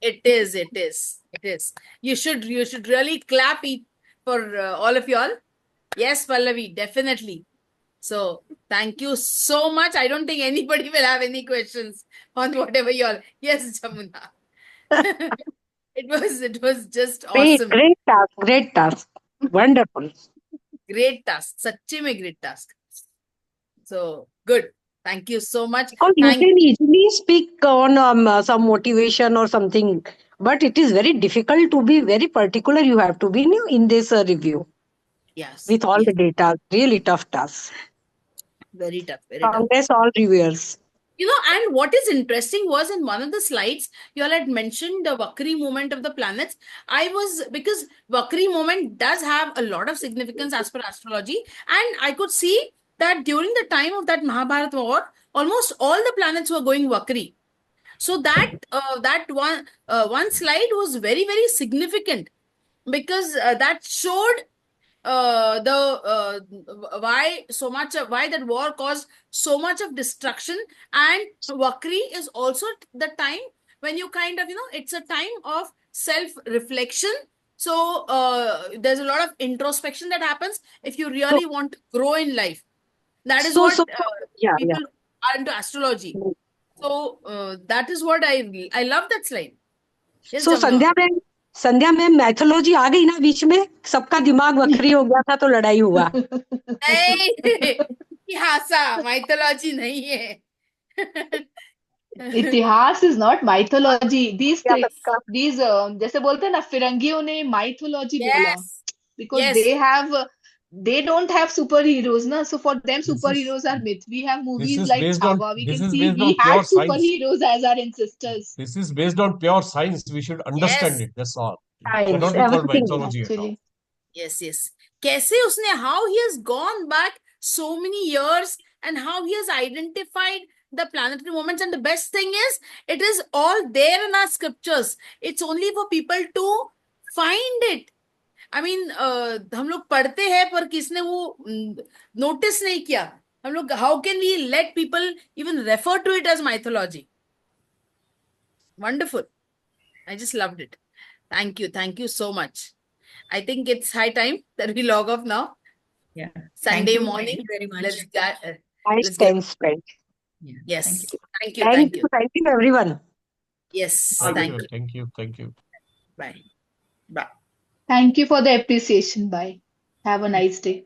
It is, it is, it is. You should really clap it for all of y'all. Yes, Pallavi, definitely. So thank you so much. I don't think anybody will have any questions on whatever y'all. Yes, Jamuna. It was just Great, awesome. great task, great task. Wonderful. Great task. Sachi mein great task. So good. Thank you so much. Because you Thank can easily speak on some motivation or something, but it is very difficult to be very particular. You have to be in this review yes, with all yes. the data. Really tough task. Very tough, very tough. Congress all reviewers. And what is interesting was in one of the slides, you all had mentioned the Vakri movement of the planets. Because Vakri movement does have a lot of significance as per astrology. And I could see that during the time of that Mahabharata war, almost all the planets were going Vakri. So that one slide was very, very significant because that showed the why that war caused so much of destruction. And Vakri is also the time when you kind of it's a time of self reflection. So there's a lot of introspection that happens if you So, really want to grow in life. That is so, what so, yeah, yeah. people are into astrology. So that is what I love that slide. Yes, so Jamuna. Sandhya ma'am mythology आ गई ना बीच में सबका दिमाग वक्री हो गया था तो लड़ाई हुआ नहीं इतिहासा माइथोलॉजी नहीं है इतिहास is not mythology. These क्या three, सबका these जैसे बोलते हैं ना फिरंगियों ने mythology बोला yes because yes they don't have superheroes na, so for them This is superheroes are myth. We have this movies is like based on Chhawa. We this can is see based we on had pure science. superheroes as our ancestors. This is based on pure science. We should understand yes it. That's all. It science cannot be called everything mythology at all. Actually, yes yes कैसे उसने how he has gone back so many years and how he has identified the planetary moments. And the best thing is it is all there in our scriptures. It's only for people to find it. I mean, हम लोग पढ़ते हैं पर किसने वो notice नहीं किया. हम लोग how can we let people even refer to it as mythology. Wonderful. I just loved it. Thank you so much. I think it's high time that we log off now. Yeah. Sunday Thank morning. you very much. Nice Let's get. Time spend Yeah. Yes. Thank you. Thank you. Everyone Yes. Thank Thank you. you. Thank you. Thank you. Bye. Bye. thank you for the appreciation. Bye. Have a nice day.